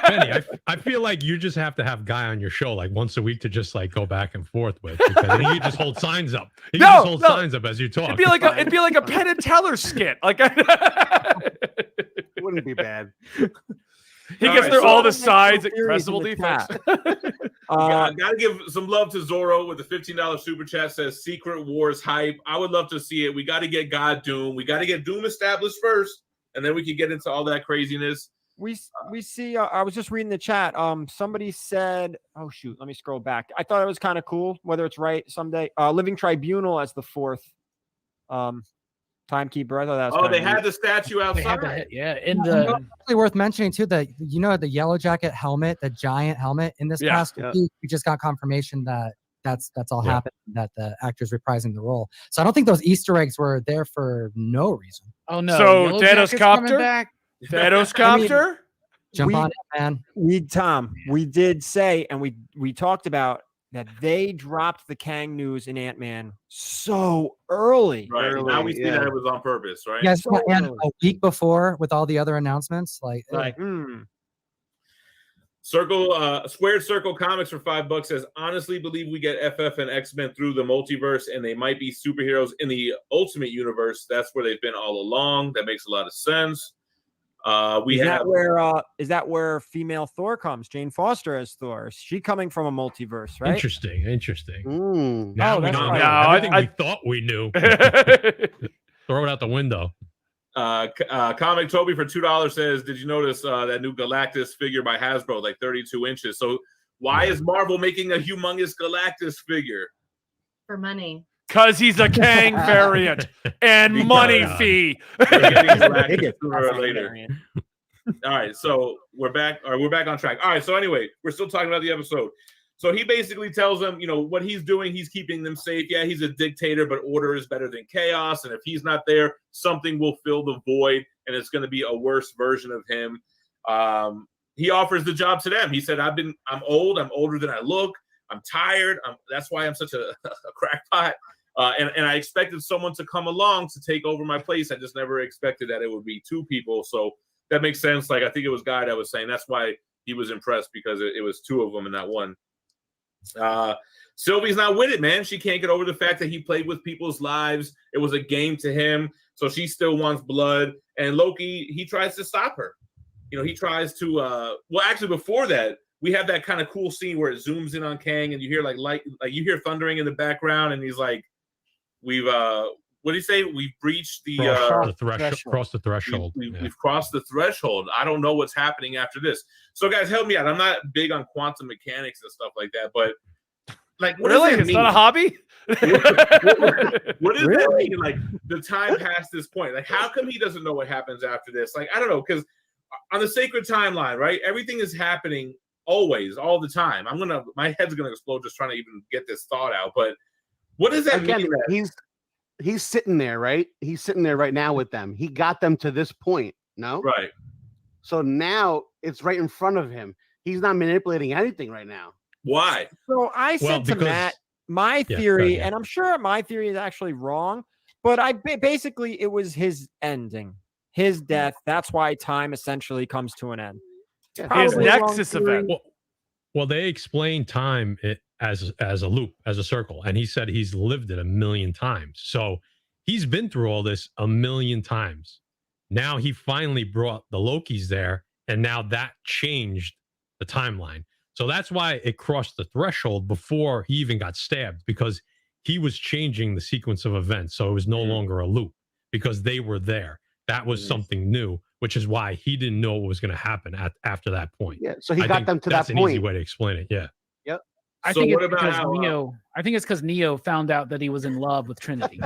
Benny, I feel like you just have to have Guy on your show like once a week to just like go back and forth with, because you just hold signs up. He can just hold signs up as you talk. It'd be like a Penn and Teller skit. Like It wouldn't be bad. He gets through all the sides at pressable defects. I gotta give some love to Zorro with the $15 super chat. Says Secret Wars hype. I would love to see it. We got to get God Doom. We got to get Doom established first, and then we can get into all that craziness. We see. I was just reading the chat. Somebody said, "Oh shoot, let me scroll back." I thought it was kind of cool. Whether it's right someday. Living Tribunal as the fourth timekeeper. I thought that was. They had the statue outside. In the Actually worth mentioning too that the Yellow Jacket helmet, the giant helmet in this past week, we just got confirmation that that's all happened, that the actor's reprising the role. So I don't think those Easter eggs were there for no reason. Oh no! So Yellow Thanos Jacket's coming copter? back? Thanos copter. Jump on it, man. We did say, and we talked about that they dropped the Kang news in Ant-Man so early. Right. Now we see that it was on purpose, right? Yes, and a week before with all the other announcements, like Squared Circle Comics for $5 says, honestly believe we get FF and X-Men through the multiverse, and they might be superheroes in the Ultimate Universe. That's where they've been all along. That makes a lot of sense. Is that where female Thor comes? Jane Foster as Thor. Is she coming from a multiverse, right? Interesting. Now we that's know. right. Everything we thought we knew. Throw it out the window. Comic Toby for $2 says, did you notice that new Galactus figure by Hasbro, like 32 inches? So why is Marvel making a humongous Galactus figure? For money. Because he's a Kang variant and money fee. Sooner or later. All right, so we're back on track. All right, so anyway, we're still talking about the episode. So he basically tells them, what he's doing, he's keeping them safe. Yeah, he's a dictator, but order is better than chaos. And if he's not there, something will fill the void, and it's going to be a worse version of him. He offers the job to them. He said, I'm old. I'm older than I look. I'm tired. That's why I'm such a crackpot. And I expected someone to come along to take over my place. I just never expected that it would be two people. So that makes sense. Like, I think it was Guy that was saying that's why he was impressed, because it was two of them and not one. Sylvie's not with it, man. She can't get over the fact that he played with people's lives. It was a game to him. So she still wants blood. And Loki, he tries to stop her. He tries to, actually before that, we have that kind of cool scene where it zooms in on Kang and you hear like you hear thundering in the background. And he's like, we've what do you say? We've breached the crossed the threshold. We've crossed the threshold. I don't know what's happening after this. So guys, help me out. I'm not big on quantum mechanics and stuff like that, but like, what really, does that it's mean? not a hobby. What does that mean? Like, the time past this point. Like, how come he doesn't know what happens after this? Like, I don't know, because on the sacred timeline, right? Everything is happening always, all the time. My head's gonna explode just trying to even get this thought out. But what does that mean? He's sitting there, right? He's sitting there right now with them. He got them to this point, no? Right. So now it's right in front of him. He's not manipulating anything right now. Why? So I said to Matt, my theory, and I'm sure my theory is actually wrong, but basically it was his ending, his death. That's why time essentially comes to an end. His Nexus event. Well, they explain time as a loop, as a circle, and he said he's lived it 1,000,000 times. So he's been through all this 1,000,000 times. Now he finally brought the Lokis there, and now that changed the timeline. So that's why it crossed the threshold before he even got stabbed, because he was changing the sequence of events. So it was no longer a loop because they were there. That was something new, which is why he didn't know what was going to happen after that point. Yeah, so he got them to that point. That's an easy way to explain it. Yeah. Yep. I think it's because Neo found out that he was in love with Trinity.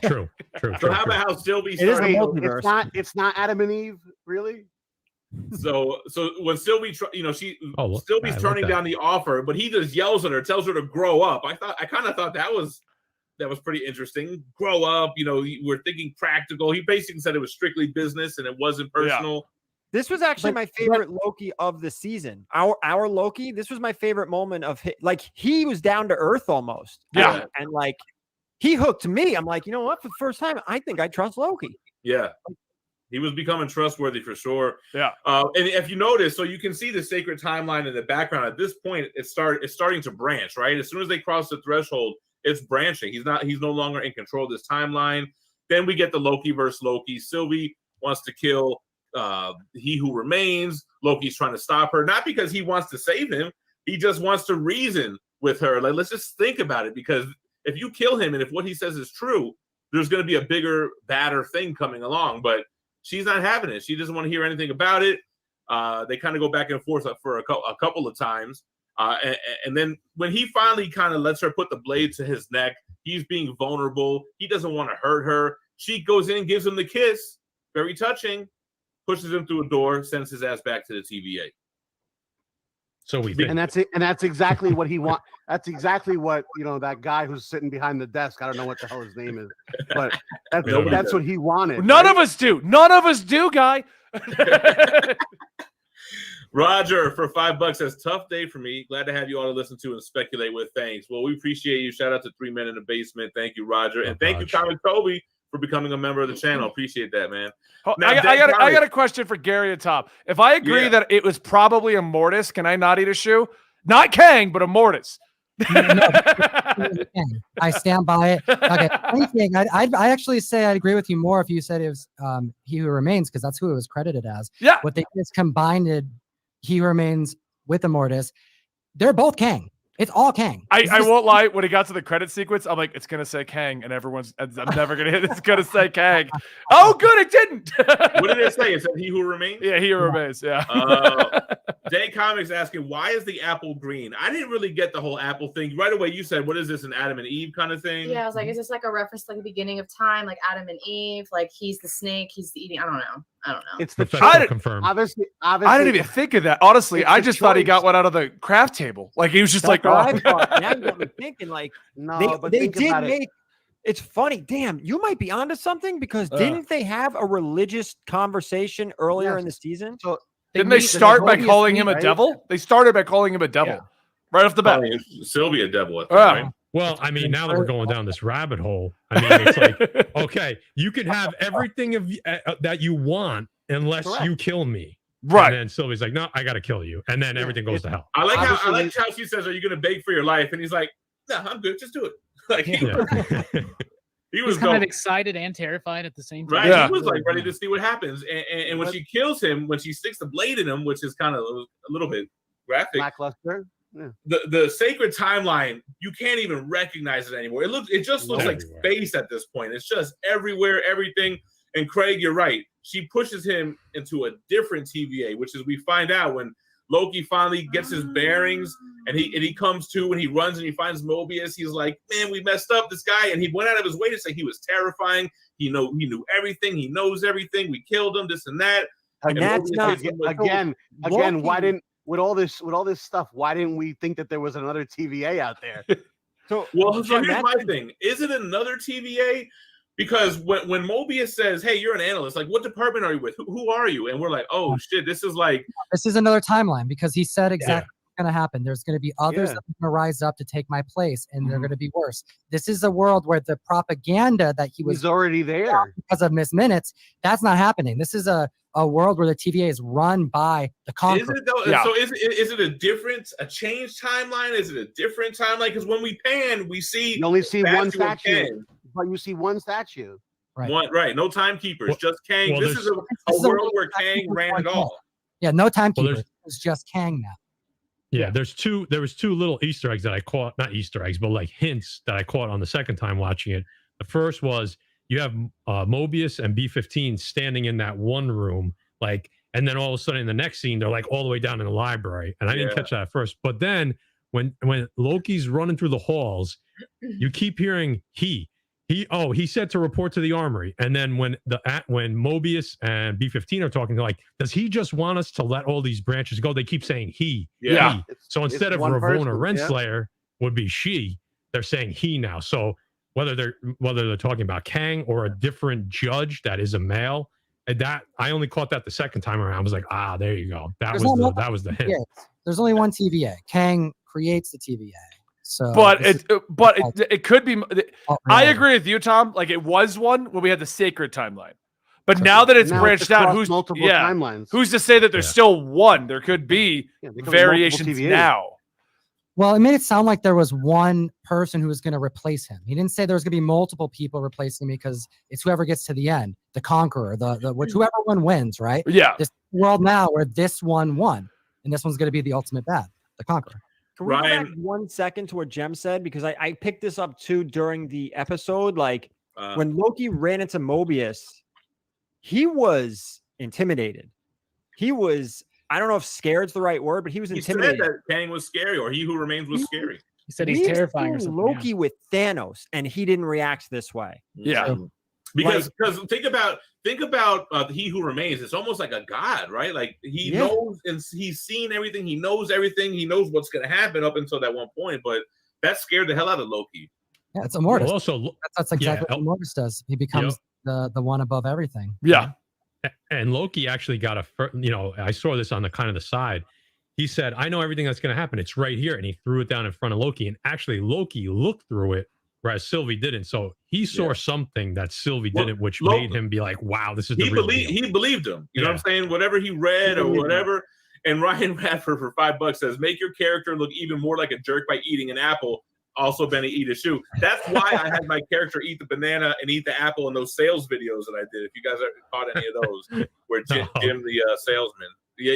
True. So how about how Sylvie's it's not Adam and Eve, really? So when Sylvie, Sylvie's turning down the offer, but he just yells at her, tells her to grow up. I kind of thought that was pretty interesting. Grow up, we're thinking practical. He basically said it was strictly business and it wasn't personal. Yeah. This was actually my favorite Loki of the season. Our Loki. This was my favorite moment of he was down to earth almost. Yeah, and like he hooked me. I'm like, you know what? For the first time, I think I trust Loki. Yeah. He was becoming trustworthy for sure. Yeah. And if you notice, so you can see the sacred timeline in the background. At this point, it's starting to branch, right? As soon as they cross the threshold, it's branching. He's no longer in control of this timeline. Then we get the Loki versus Loki. Sylvie wants to kill He Who Remains. Loki's trying to stop her, not because he wants to save him. He just wants to reason with her. Like, let's just think about it, because if you kill him and if what he says is true, there's going to be a bigger, badder thing coming along. But she's not having it. She doesn't want to hear anything about it. They kind of go back and forth for a couple of times. And then when he finally kind of lets her put the blade to his neck, he's being vulnerable. He doesn't want to hurt her. She goes in, gives him the kiss. Very touching. Pushes him through a door, sends his ass back to the TVA. So we think. And that's exactly what he wants. That's exactly what, that guy who's sitting behind the desk. I don't know what the hell his name is, but that's what he wanted. None of us do. None of us do, guy. Roger for $5 says, tough day for me. Glad to have you all to listen to and speculate with. Thanks. Well, we appreciate you. Shout out to 3 Men in the Basement. Thank you, Roger. And thank you, Comic Toby, for becoming a member of the channel. Appreciate that, man. Now, I got a question for Gary and Tom. If I agree that it was probably a mortis, can I not eat a shoe? Not Kang, but a mortis. No, I stand by it. Okay, anything. I'd actually say I'd agree with you more if you said it was He Who Remains, because that's who it was credited as. Yeah. What they did is combined He Who Remains with the Mortis. They're both Kang. It's all Kang. I won't lie. When it got to the credit sequence, I'm like, it's gonna say Kang, and I'm never gonna hit. It's gonna say Kang. Oh, good, it didn't. What did it say? It said He Who Remains. Yeah, He Who Remains. Yeah. Day Comics asking, why is the apple green? I didn't really get the whole apple thing. Right away, you said, what is this, an Adam and Eve kind of thing? Yeah, I was like, is this like a reference to like the beginning of time, like Adam and Eve? Like he's the snake, he's the eating. I don't know. It's the confirmed. Obviously, I didn't even think of that. Honestly, I just thought he got one out of the craft table. Like he was just like, I thought. Now you got me thinking. Like, no, they did make. It's funny. Damn, you might be onto something, because didn't they have a religious conversation earlier in the season? So didn't they start by calling him a devil? They started by calling him a devil right off the bat. Sylvia devil. Right? Well, I mean, now that we're going down this rabbit hole, I mean, it's like, okay, you can have everything that you want unless you kill me. Right. And then Sylvie's like, no, I got to kill you. And then everything goes to hell. I like how she says, are you going to beg for your life? And he's like, no, I'm good. Just do it. Like, he was kind of excited and terrified at the same time. Right. Yeah. He was like ready to see what happens. And when she kills him, when she sticks the blade in him, which is kind of a little bit graphic. Lackluster. the sacred timeline, you can't even recognize it anymore. It just looks like space at this point. It's just everywhere, everything. And Craig, you're right. She pushes him into a different TVA, which is we find out when Loki finally gets his bearings and he comes to and he runs and he finds Mobius. He's like, man, we messed up this guy. And he went out of his way to say he was terrifying. He knew everything. He knows everything. We killed him, this and that. And that's not again. Why didn't with all this stuff? Why didn't we think that there was another TVA out there? So here's my thing: is it another TVA? Because when Mobius says, "Hey, you're an analyst," like, what department are you with? Who are you? And we're like, "Oh shit, this is another timeline," because he said exactly what's going to happen. There's going to be others that are going to rise up to take my place, and they're going to be worse. This is a world where the propaganda that he's already there because of Miss Minutes. That's not happening. This is a world where the TVA is run by the Conqueror. Is it though? Yeah. So is it a changed timeline? Is it a different timeline? Because when we pan, we see you only see one statue. But you see one statue. Right. No timekeepers, just Kang. This is a world where Kang ran it all. Yeah, no timekeepers. It's just Kang now. Yeah, there was two little Easter eggs that I caught, not Easter eggs, but like hints that I caught on the second time watching it. The first was you have Mobius and B-15 standing in that one room, and then all of a sudden in the next scene, they're like all the way down in the library. And I didn't catch that at first. But then when Loki's running through the halls, you keep hearing he said to report to the armory. And then when Mobius and B-15 are talking, they're like, does he just want us to let all these branches go? They keep saying he. Yeah. So instead of Ravonna Renslayer would be she, they're saying he now. So whether they're talking about Kang or a different judge that is a male, and that I only caught that the second time around. I was like, there you go. That was the hint. There's only one TVA. Kang creates the TVA. So, it could be. I agree with you, Tom. Like it was one when we had the sacred timeline, but now that it's branched out, who's multiple timelines? Who's to say that there's still one? There could be variations now. Well, it made it sound like there was one person who was going to replace him. He didn't say there was going to be multiple people replacing him because it's whoever gets to the end, the conqueror, whoever one wins, right? Yeah. This world now where this one won, and this one's going to be the ultimate bad, the conqueror. Can we go back 1 second to what Jem said? Because I picked this up too during the episode. When Loki ran into Mobius, he was intimidated. He was, I don't know if scared's the right word, but he was intimidated. He said that Kang was scary, or He Who Remains was scary. He said he's terrifying or something. Loki with Thanos, and he didn't react this way. Yeah. So, because think about He Who Remains. It's almost like a god, right? Like he knows and he's seen everything. He knows everything. He knows what's going to happen up until that one point. But that scared the hell out of Loki. Yeah, it's Immortus. Well, also, that's exactly what Immortus does. He becomes the one above everything. Yeah. And Loki actually got I saw this on the kind of the side. He said, "I know everything that's going to happen. It's right here," and he threw it down in front of Loki. And actually, Loki looked through it. Whereas Sylvie didn't, so he saw something that Sylvie didn't, which made him be like, "Wow, this is the real deal." He believed him. You know what I'm saying? Whatever he read or whatever. And Ryan Radford for $5 says, "Make your character look even more like a jerk by eating an apple." Also, Benny, eat a shoe. That's why I had my character eat the banana and eat the apple in those sales videos that I did. If you guys ever caught any of those, where Jim the salesman. Yeah,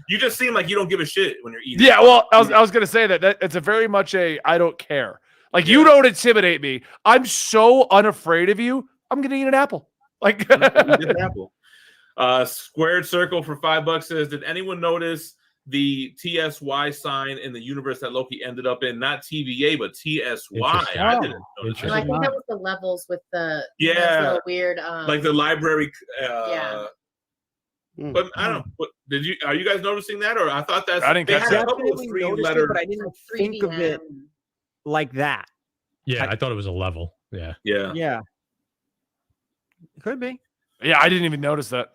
you just seem like you don't give a shit when you're eating. Yeah, well, I was going to say that it's a very much I don't care. Like you don't intimidate me. I'm so unafraid of you. I'm going to eat an apple. Like eat an apple. Squared Circle for $5 says, "Did anyone notice the TSY sign in the universe that Loki ended up in? Not TVA, but TSY." I didn't notice. I think that was the levels with the weird like the library. But I don't know. Are you guys noticing that? Or I thought I didn't catch that. But I didn't think of it like that. Yeah, I thought it was a level. Yeah. It could be. Yeah, I didn't even notice that.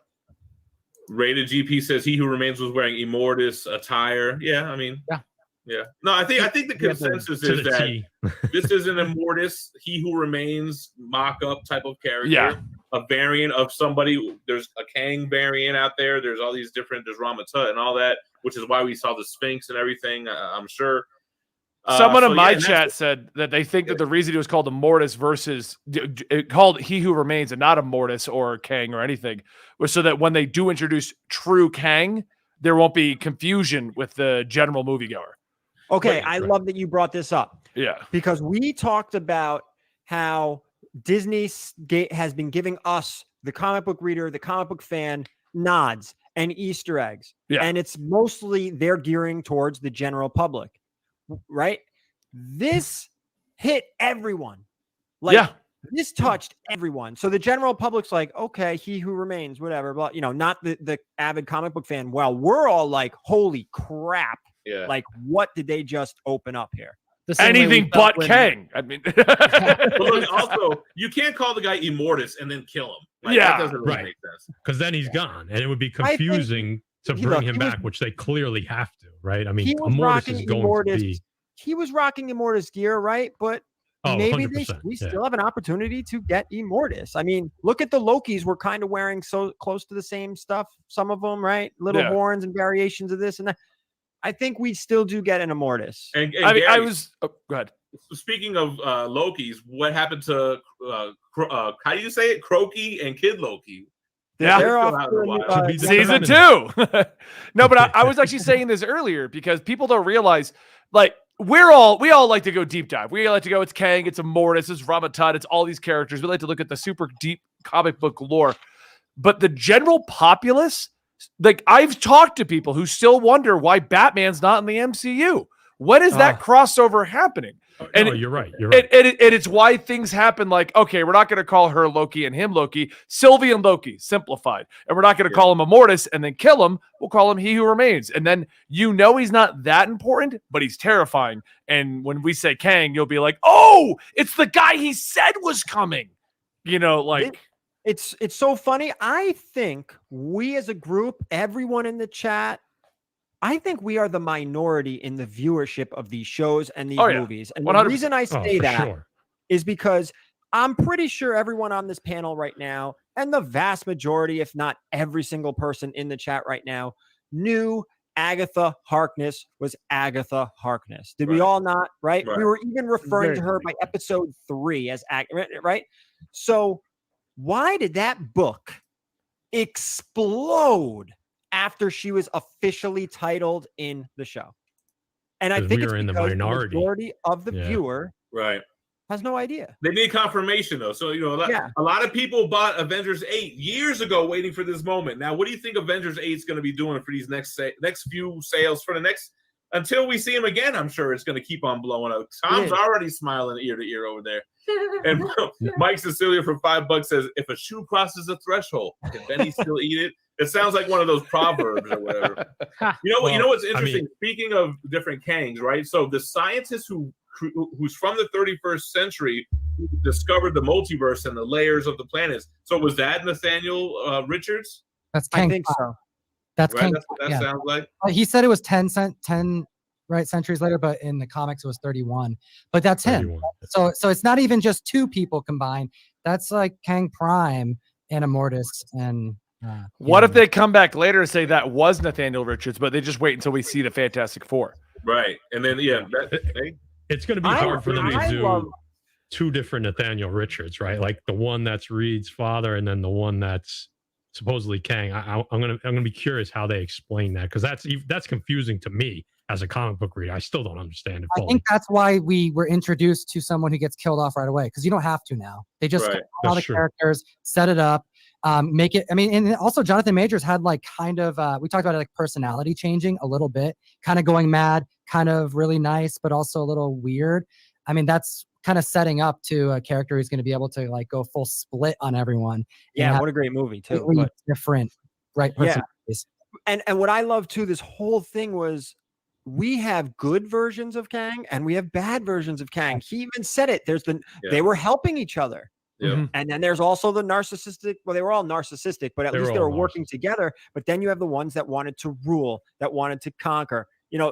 Rated GP says He Who Remains was wearing Immortus attire. Yeah, I mean, yeah. No, I think the consensus is that this is an Immortus, He Who Remains mock-up type of character. Yeah. A variant of somebody. There's a Kang variant out there. There's all these different. There's Ramatut and all that, which is why we saw the Sphinx and everything. I'm sure. Someone in my chat said that they think that the reason it was called Immortus versus called He Who Remains and not Immortus or Kang or anything was so that when they do introduce true Kang, there won't be confusion with the general moviegoer. Okay, I love that you brought this up. Yeah. Because we talked about how Disney has been giving us, the comic book reader, the comic book fan, nods and Easter eggs. Yeah. And it's mostly they're gearing towards the general public, right? This hit everyone. Like, this touched everyone. So the general public's like, okay, He Who Remains, whatever, but not the avid comic book fan. Well, we're all like, holy crap. Yeah. Like, what did they just open up here? Anything but Kang. I mean, but look, also, you can't call the guy Immortus and then kill him. Like, that doesn't really make sense. Because then he's gone, and it would be confusing to bring him back, which they clearly have to, right? I mean, Immortus is going to be. He was rocking Immortus gear, right? But maybe we still have an opportunity to get Immortus. I mean, look at the Lokis. We're kind of wearing so close to the same stuff. Some of them, right? Little horns and variations of this and that. I think we still do get an Immortus. And I Gary, was go ahead. Speaking of Lokis, what happened to how do you say it? Croaky and Kid Loki. Yeah, they're off to season 2. No, but I was actually saying this earlier because people don't realize, like, we all like to go deep dive. We like to go, it's Kang, it's Immortus, it's Ramatut, it's all these characters. We like to look at the super deep comic book lore. But the general populace, like, I've talked to people who still wonder why Batman's not in the MCU. When is that crossover happening? And you're right. You're right. And it's why things happen like, okay, we're not going to call her Loki and him Loki, Sylvian Loki, simplified. And we're not going to call him Immortus and then kill him. We'll call him He Who Remains. And then he's not that important, but he's terrifying. And when we say Kang, you'll be like, oh, it's the guy he said was coming. Like... It's so funny. I think we as a group, everyone in the chat, I think we are the minority in the viewership of these shows and these movies. And 100%. the reason I say that is because I'm pretty sure everyone on this panel right now, and the vast majority, if not every single person in the chat right now, knew Agatha Harkness was Agatha Harkness. Did we all not? Right? We were even referring to her by episode 3 as Agatha, right? So why did that book explode after she was officially titled in the show? And I think it's because the majority of the viewer has no idea. They need confirmation, though. So, a lot of people bought Avengers 8 years ago waiting for this moment. Now, what do you think Avengers 8 is going to be doing for these next few sales for the next until we see him again? I'm sure it's going to keep on blowing up. Tom's already smiling ear to ear over there. And Mike Cecilia from $5 says, if a shoe crosses a threshold, can Benny still eat it? It sounds like one of those proverbs or whatever. You know what's interesting? Speaking of different Kangs, right? So the scientist who's from the 31st century who discovered the multiverse and the layers of the planets. So was that Nathaniel Richards? That's Kang. I think so. That's right? Kang. That's what that sounds like. He said it was 10 centuries later, but in the comics it was 31. But that's 31. him. So it's not even just two people combined. That's like Kang Prime and Immortus and. What if they come back later and say that was Nathaniel Richards, but they just wait until we see the Fantastic Four? Right, and then it's going to be hard for them to do two different Nathaniel Richards, right? Like the one that's Reed's father, and then the one that's supposedly Kang. I'm gonna be curious how they explain that, because that's confusing to me as a comic book reader. I still don't understand it fully. I think that's why we were introduced to someone who gets killed off right away, because you don't have to now. They just all the characters, set it up. Make it. I mean, and also Jonathan Majors had like kind of we talked about it, like personality changing a little bit, kind of going mad, kind of really nice, but also a little weird. I mean, that's kind of setting up to a character who's going to be able to like go full split on everyone. Yeah, what a great movie too. But different, right? Personalities. And what I love too, this whole thing was we have good versions of Kang and we have bad versions of Kang. He even said it. They were helping each other. Yeah. And then there's also the narcissistic. Well, they were all narcissistic, but at least they were working together. But then you have the ones that wanted to rule, that wanted to conquer.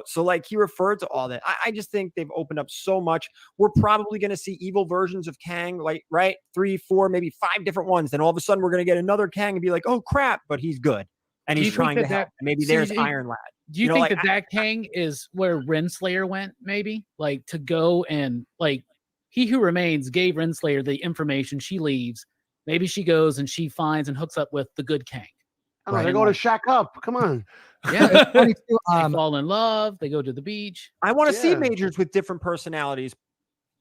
So like he referred to all that. I just think they've opened up so much. We're probably going to see evil versions of Kang, like 3, 4, maybe 5 different ones. Then all of a sudden we're going to get another Kang and be like, oh crap, but he's good and he's trying to help. Maybe there's Iron Lad. Do you think that Kang is where Renslayer went? Maybe like to go and like. He Who Remains gave Renslayer the information. She leaves. Maybe she goes and she finds and hooks up with the good Kang. Oh, they're going to shack up. Come on. Yeah, It's funny too, they fall in love. They go to the beach. I want to see Yeah. majors with different personalities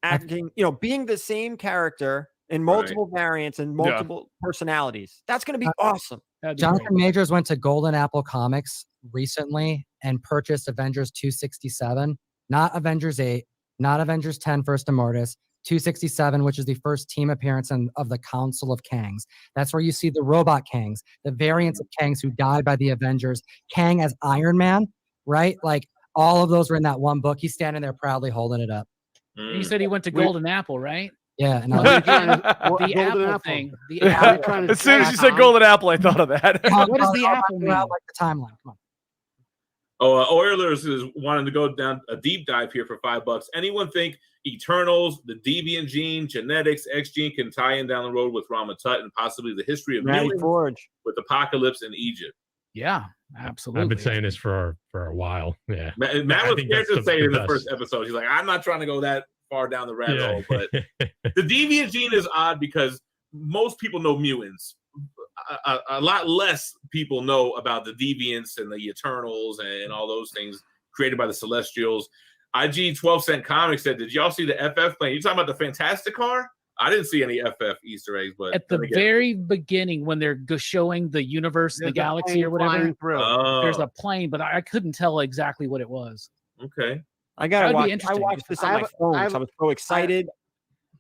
acting, being the same character in multiple variants and multiple personalities. That's going to be awesome. Jonathan Majors went to Golden Apple Comics recently and purchased Avengers 267, not Avengers 8, not Avengers 10 First Immortus, 267, which is the first team appearance of the Council of Kangs. That's where you see the robot Kangs, the variants of Kangs who died by the Avengers, Kang as Iron Man, right? Like all of those were in that one book. He's standing there proudly holding it up. He said he went to Golden Apple, right? Yeah. And The apple thing. The apple. As soon as you said Golden Apple, I thought of that. What does the apple mean? Like the timeline. Come on. Oilers is wanting to go down a deep dive here for $5. Anyone think Eternals, the Deviant Gene, Genetics, X Gene can tie in down the road with Rama Tut and possibly the history of Matty mutants Forge with Apocalypse in Egypt? Yeah, absolutely. I've been saying this for a while. Yeah, Matt was scared to say it in the first episode. He's like, I'm not trying to go that far down the rabbit hole, but the Deviant Gene is odd because most people know mutants. A lot less people know about the Deviants and the Eternals and all those things created by the Celestials. IG 12-cent Comics said, did y'all see the FF plane? You talking about the Fantastic Car? I didn't see any FF Easter eggs, but at the very beginning when they're showing the universe, the galaxy or whatever, there's a plane, but I couldn't tell exactly what it was. Okay. I watched this on my phone, so I was so excited.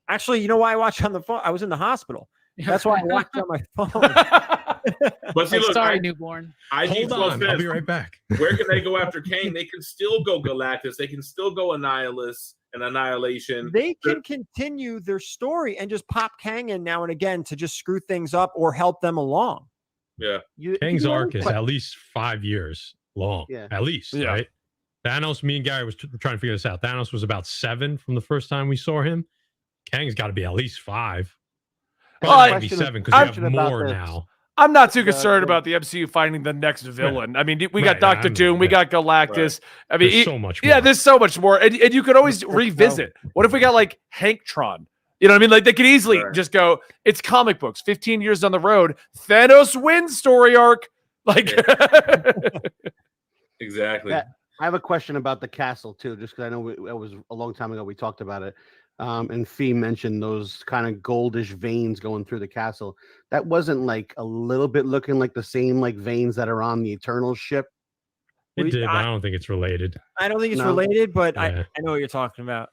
Actually, you know why I watched on the phone? I was in the hospital. That's why I watched on my phone. But see, look, sorry, newborn. Hold on, I'll be right back. Where can they go after Kang? They can still go Galactus. They can still go Annihilus and Annihilation. They can continue their story and just pop Kang in now and again to just screw things up or help them along. Yeah. Kang's arc is at least 5 years long. Yeah. At least, right? Thanos, me and Gary was trying to figure this out. Thanos was about 7 from the first time we saw him. Kang's got to be at least 5. Probably maybe 7 because we have more now. I'm not too concerned about the MCU finding the next villain. I mean, we got Doctor Doom, we got Galactus. I mean, there's so much more. Yeah, there's so much more. And you could always revisit. What if we got like Hanktron? You know what I mean? Like they could easily just go, it's comic books, 15 years down the road, Thanos wins story arc. Like exactly. I have a question about the castle too, just because I know it was a long time ago we talked about it. And Fee mentioned those kind of goldish veins going through the castle. That wasn't like a little bit looking like the same like veins that are on the Eternal ship. It did, but I don't think it's related. I don't think it's related, but I know what you're talking about.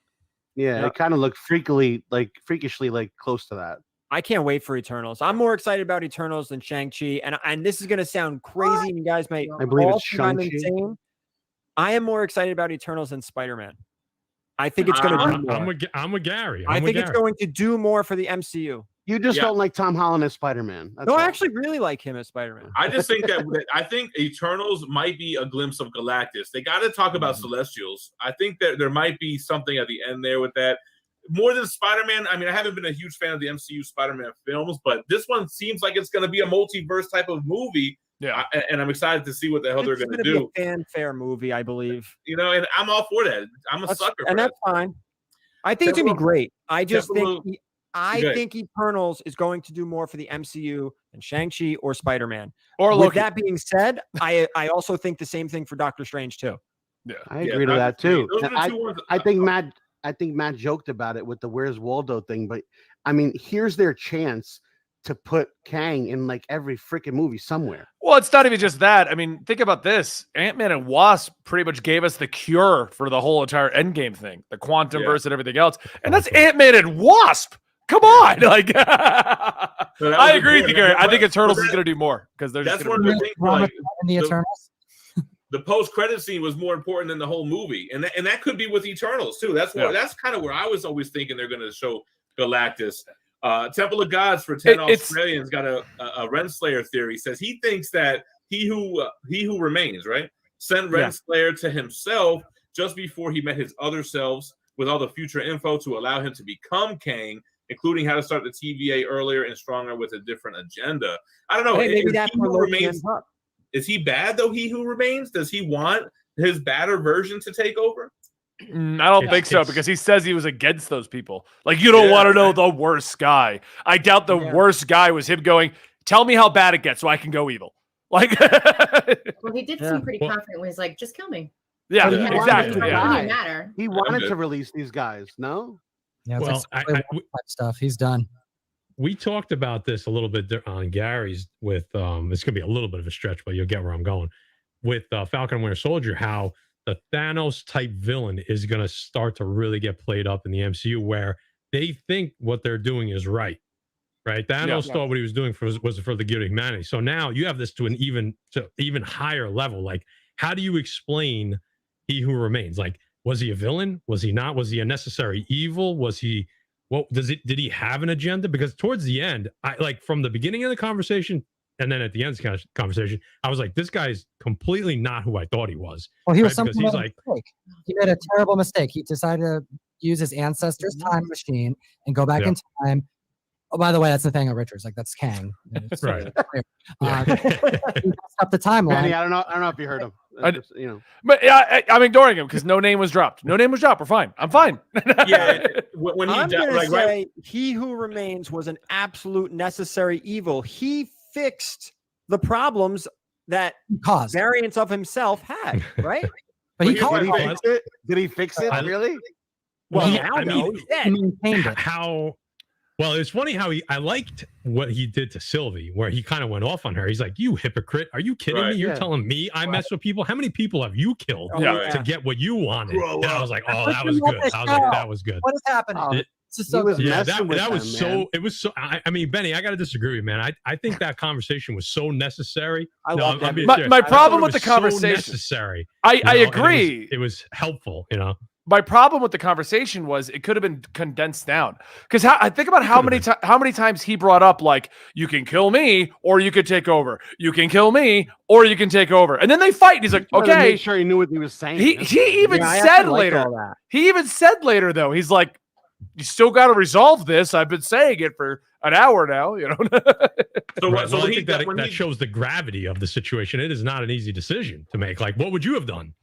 Yeah, it kind of looked freakishly like close to that. I can't wait for Eternals. I'm more excited about Eternals than Shang-Chi. And this is going to sound crazy, and you guys might I believe all it's think I'm Shang-Chi. insane. I am more excited about Eternals than Spider-Man. I think it's going to do more. I'm with Gary. I think it's going to do more for the MCU. You just don't like Tom Holland as Spider-Man. No, I actually really like him as Spider-Man. I just think I think Eternals might be a glimpse of Galactus. They got to talk about Celestials. I think that there might be something at the end there with that. More than Spider-Man, I mean, I haven't been a huge fan of the MCU Spider-Man films, but this one seems like it's going to be a multiverse type of movie. Yeah, and I'm excited to see what the hell they're going to do. Be a fanfare movie, I believe. You know, and I'm all for that. I'm a sucker for and that's fine. I think it's going to be great. I just think think Eternals is going to do more for the MCU than Shang-Chi or Spider-Man. Or Loki. With that being said, I also think the same thing for Doctor Strange too. Yeah, I agree to that too. I think Matt joked about it with the Where's Waldo thing, but I mean, here's their chance to put Kang in like every freaking movie somewhere. Well, it's not even just that. I mean, think about this. Ant-Man and Wasp pretty much gave us the cure for the whole entire Endgame thing, the quantum verse and everything else. And that's Ant-Man and Wasp. Come on. Like, I agree with you, Gary. I think Eternals is going to do more because that's one of the things. Like, the Eternals. The post-credit scene was more important than the whole movie, and that could be with Eternals too. That's kind of where I was always thinking they're going to show Galactus. Temple of Gods for 10 Australians got a Renslayer theory. Says he thinks that he who remains, right, sent Renslayer to himself just before he met his other selves with all the future info to allow him to become Kang, including how to start the TVA earlier and stronger with a different agenda. I don't know. Hey, maybe that's where Loki ends up. Is he bad though? He who remains? Does he want his badder version to take over? I don't think so, because he says he was against those people. Like, you don't want to know the worst guy. I doubt the worst guy was him going, tell me how bad it gets so I can go evil. Like, Well, he did Yeah. seem pretty confident when he's like, "Just kill me." yeah, But he wanted exactly. to It Yeah. doesn't matter. He wanted to release these guys. No. Yeah, it's Well, like type stuff. He's done. we talked about this a little bit on Gary's with it's gonna be a little bit of a stretch, but you'll get where I'm going with Falcon and Winter Soldier. How the Thanos type villain is gonna start to really get played up in the MCU, where they think what they're doing is right. Thanos thought what he was doing was for the good of humanity. So now you have this to an even higher level. Like, how do you explain He Who Remains? Like, was he a villain? Was he not? Was he a necessary evil? Was he? Did he have an agenda? Because towards the end, I like from the beginning of the conversation and then at the end of the conversation, I was like, this guy's completely not who I thought he was. Well, he was because something he's of a mistake. He made a terrible mistake. He decided to use his ancestors' time machine and go back in time. Oh, by the way, that's Nathaniel Richards. Like, that's Kang. It's right. He messed up the timeline. Benny, I don't know if you heard him. Just, But I'm ignoring him because no name was dropped. No name was dropped. We're fine. I'm fine. Yeah, when he I'm died, gonna like say right. He Who Remains was an absolute necessary evil. He fixed the problems that caused variants of himself had, right? But he Did caused Did he fix it? Did he fix it? Really? Well, Yeah, now I no, mean, he's dead. he maintained it. how well it's funny how I liked what he did to Sylvie, where he kind of went off on her. He's like, "You hypocrite! Are you kidding Right. me? You're Yeah. telling me I mess with people? How many people have you killed Yeah. to get what you wanted?" Grow And I up. was like, "Oh, that was good." I was like, "That was good." What is happening? Oh, It- This is he so was good. Yeah, messing with that was them, man. so. It was so. I mean, Benny, I got to disagree with you, man. I think that conversation was so necessary. I love that. I'm being My- serious. my I thought problem it with was the conversation- so necessary. I you know, and agree. It was helpful. My problem with the conversation was it could have been condensed down because I think about how many times he brought up like, you can kill me or you could take over. You can kill me or you can take over. And then they fight. And he's like, Wanted to okay. make sure he knew what he was saying. He even Yeah, I said actually liked later. all that. He even said later though. He's like, you still got to resolve this. I've been saying it for an hour now. So, Right. so Well, I when think that when that shows the gravity of the situation. It is not an easy decision to make. Like, what would you have done?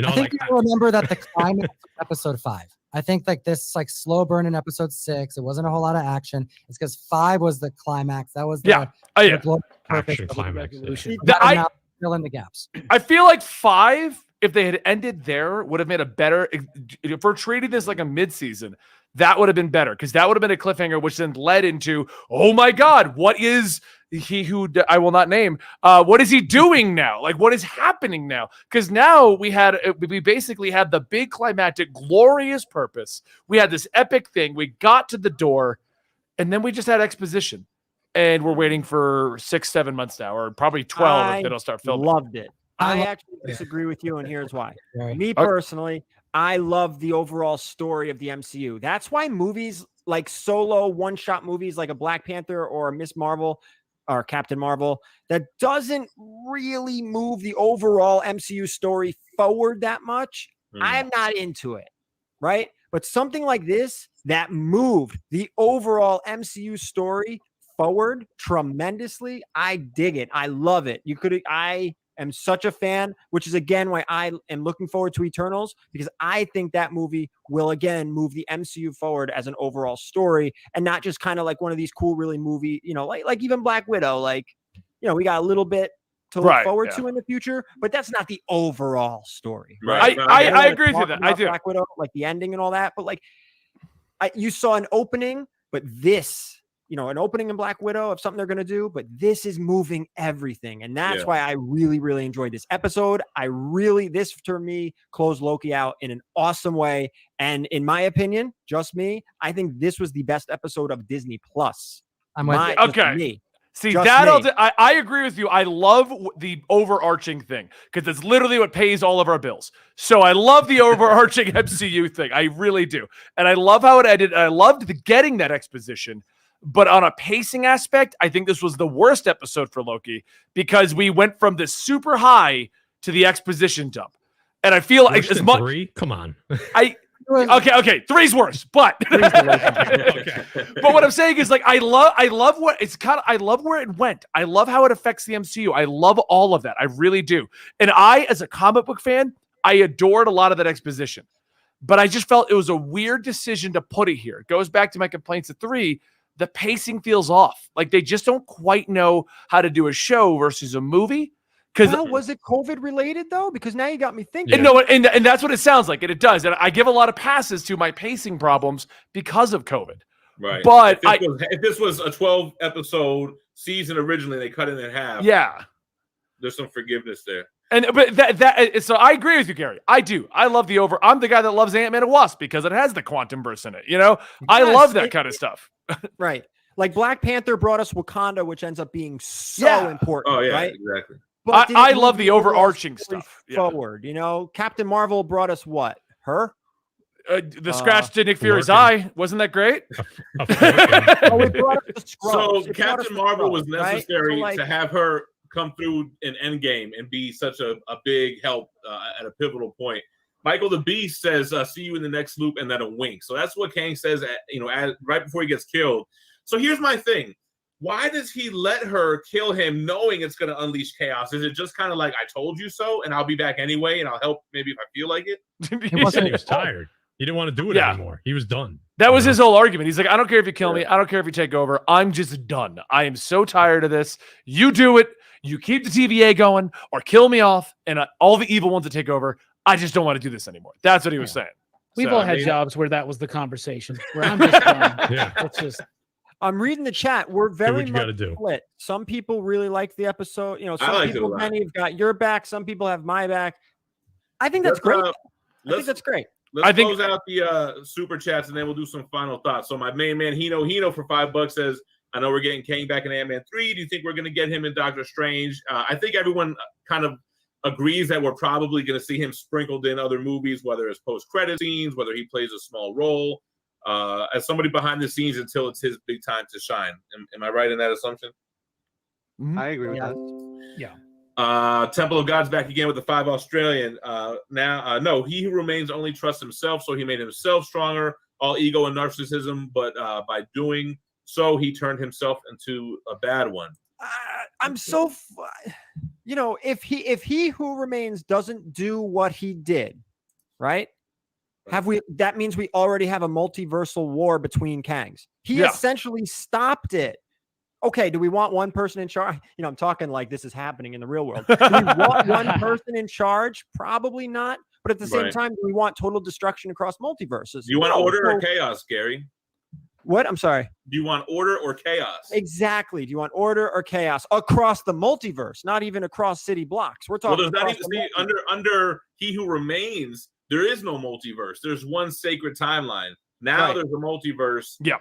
I think you remember that the climax of episode 5. I think like this like slow burn in episode 6. It wasn't a whole lot of action. It's because 5 was the climax. That was the, Yeah. Oh, yeah. the global purpose Action of the climax, yeah. resolution. The- Now I- fill in the gaps. I feel like 5, if they had ended there, would have made a better. If we're treating this like a mid-season, that would have been better because that would have been a cliffhanger, which then led into, oh my God, what is he who I will not name? What is he doing now? Like, what is happening now? Because now we basically had the big climactic, glorious purpose. We had this epic thing. We got to the door, and then we just had exposition, and we're waiting for 6-7 months now, or probably 12 if they don't start filming. Loved it. I love actually disagree with you, and here's why. Very- Me personally, I love the overall story of the MCU. That's why movies like solo one-shot movies like a Black Panther or a Miss Marvel or Captain Marvel that doesn't really move the overall MCU story forward that much. I'm not into it, right? But something like this that moved the overall MCU story forward tremendously, I dig it. I love it. I am such a fan, which is again why I am looking forward to Eternals, because I think that movie will again move the MCU forward as an overall story and not just kind of like one of these cool, really movie, like even Black Widow, like, we got a little bit to look forward to in the future, but that's not the overall story. Right. I agree with that. I do. Black Widow, like the ending and all that, but like you saw an opening, but this, an opening in Black Widow of something they're going to do, but this is moving everything. And that's why I really, really enjoyed this episode. This for me closed Loki out in an awesome way. And in my opinion, just me, I think this was the best episode of Disney Plus. I'm with you. Okay. Me. See, Just that me. I agree with you. I love the overarching thing because it's literally what pays all of our bills. So I love the overarching MCU thing. I really do. And I love how it ended. I loved getting that exposition. But on a pacing aspect, I think this was the worst episode for Loki because we went from this super high to the exposition dump. And I feel like as much 3, come on. Okay, 3's worse, but Okay. but what I'm saying is like I love where it went. I love how it affects the MCU. I love all of that. I really do. And I, as a comic book fan, I adored a lot of that exposition. But I just felt it was a weird decision to put it here. It goes back to my complaints at 3. the pacing feels off. Like they just don't quite know how to do a show versus a movie. Because was it COVID related though? Because now you got me thinking. And that's what it sounds like, and it does. And I give a lot of passes to my pacing problems because of COVID. Right. But if this was a 12 episode season originally, they cut it in half. Yeah. There's some forgiveness there. So I agree with you, Gary. I do. I love the over. I'm the guy that loves Ant-Man and Wasp because it has the quantum burst in it. You know, I love that kind of stuff. Right. Like Black Panther brought us Wakanda, which ends up being so important. Oh yeah, right? Exactly. But I love the overarching stuff. Forward, you know, Captain Marvel brought us what? Her? The scratch to Nick Fury's eye. Wasn't that great? So Captain Marvel was necessary to have her come through in Endgame and be such a big help at a pivotal point. Michael the Beast says, "See you in the next loop," and then a wink. So that's what Kang says, right before he gets killed. So here's my thing. Why does he let her kill him knowing it's going to unleash chaos? Is it just kind of like, I told you so, and I'll be back anyway, and I'll help maybe if I feel like it? He said he was tired. He didn't want to do it anymore. He was done. That was his whole argument. He's like, I don't care if you kill me. I don't care if you take over. I'm just done. I am so tired of this. You do it. You keep the TVA going or kill me off, and all the evil ones to take over. I just don't want to do this anymore. That's what he was saying. We've all had jobs where that was the conversation. Where I'm just done. It's just... I'm reading the chat. We're very much do. split. Some people really like the episode. You know, some like people, many have got your back. Some people have my back. I think that's great. I think that's great. Let's close out the super chats and then we'll do some final thoughts. So my main man Hino for $5 says, "I know we're getting Kang back in Ant-Man 3. Do you think we're going to get him in Doctor Strange?" I think everyone kind of agrees that we're probably going to see him sprinkled in other movies, whether it's post-credit scenes, whether he plays a small role. As somebody behind the scenes until it's his big time to shine. Am I right in that assumption? I agree with that. Yeah. Temple of God's back again with the 5 Australian. No, he who remains only trusts himself, so he made himself stronger, all ego and narcissism, but by doing so, he turned himself into a bad one. I'm so, if he who remains doesn't do what he did, right? That means we already have a multiversal war between Kangs. He essentially stopped it. Okay, do we want one person in charge? I'm talking like this is happening in the real world. Do we want one person in charge? Probably not. But at the same time, do we want total destruction across multiverses? Do you want order or chaos, Gary? What? I'm sorry. Do you want order or chaos? Exactly. Do you want order or chaos across the multiverse? Not even across city blocks. We're talking. Well, does that even under He Who Remains? There is no multiverse. There's one sacred timeline. Now there's a multiverse. Yeah.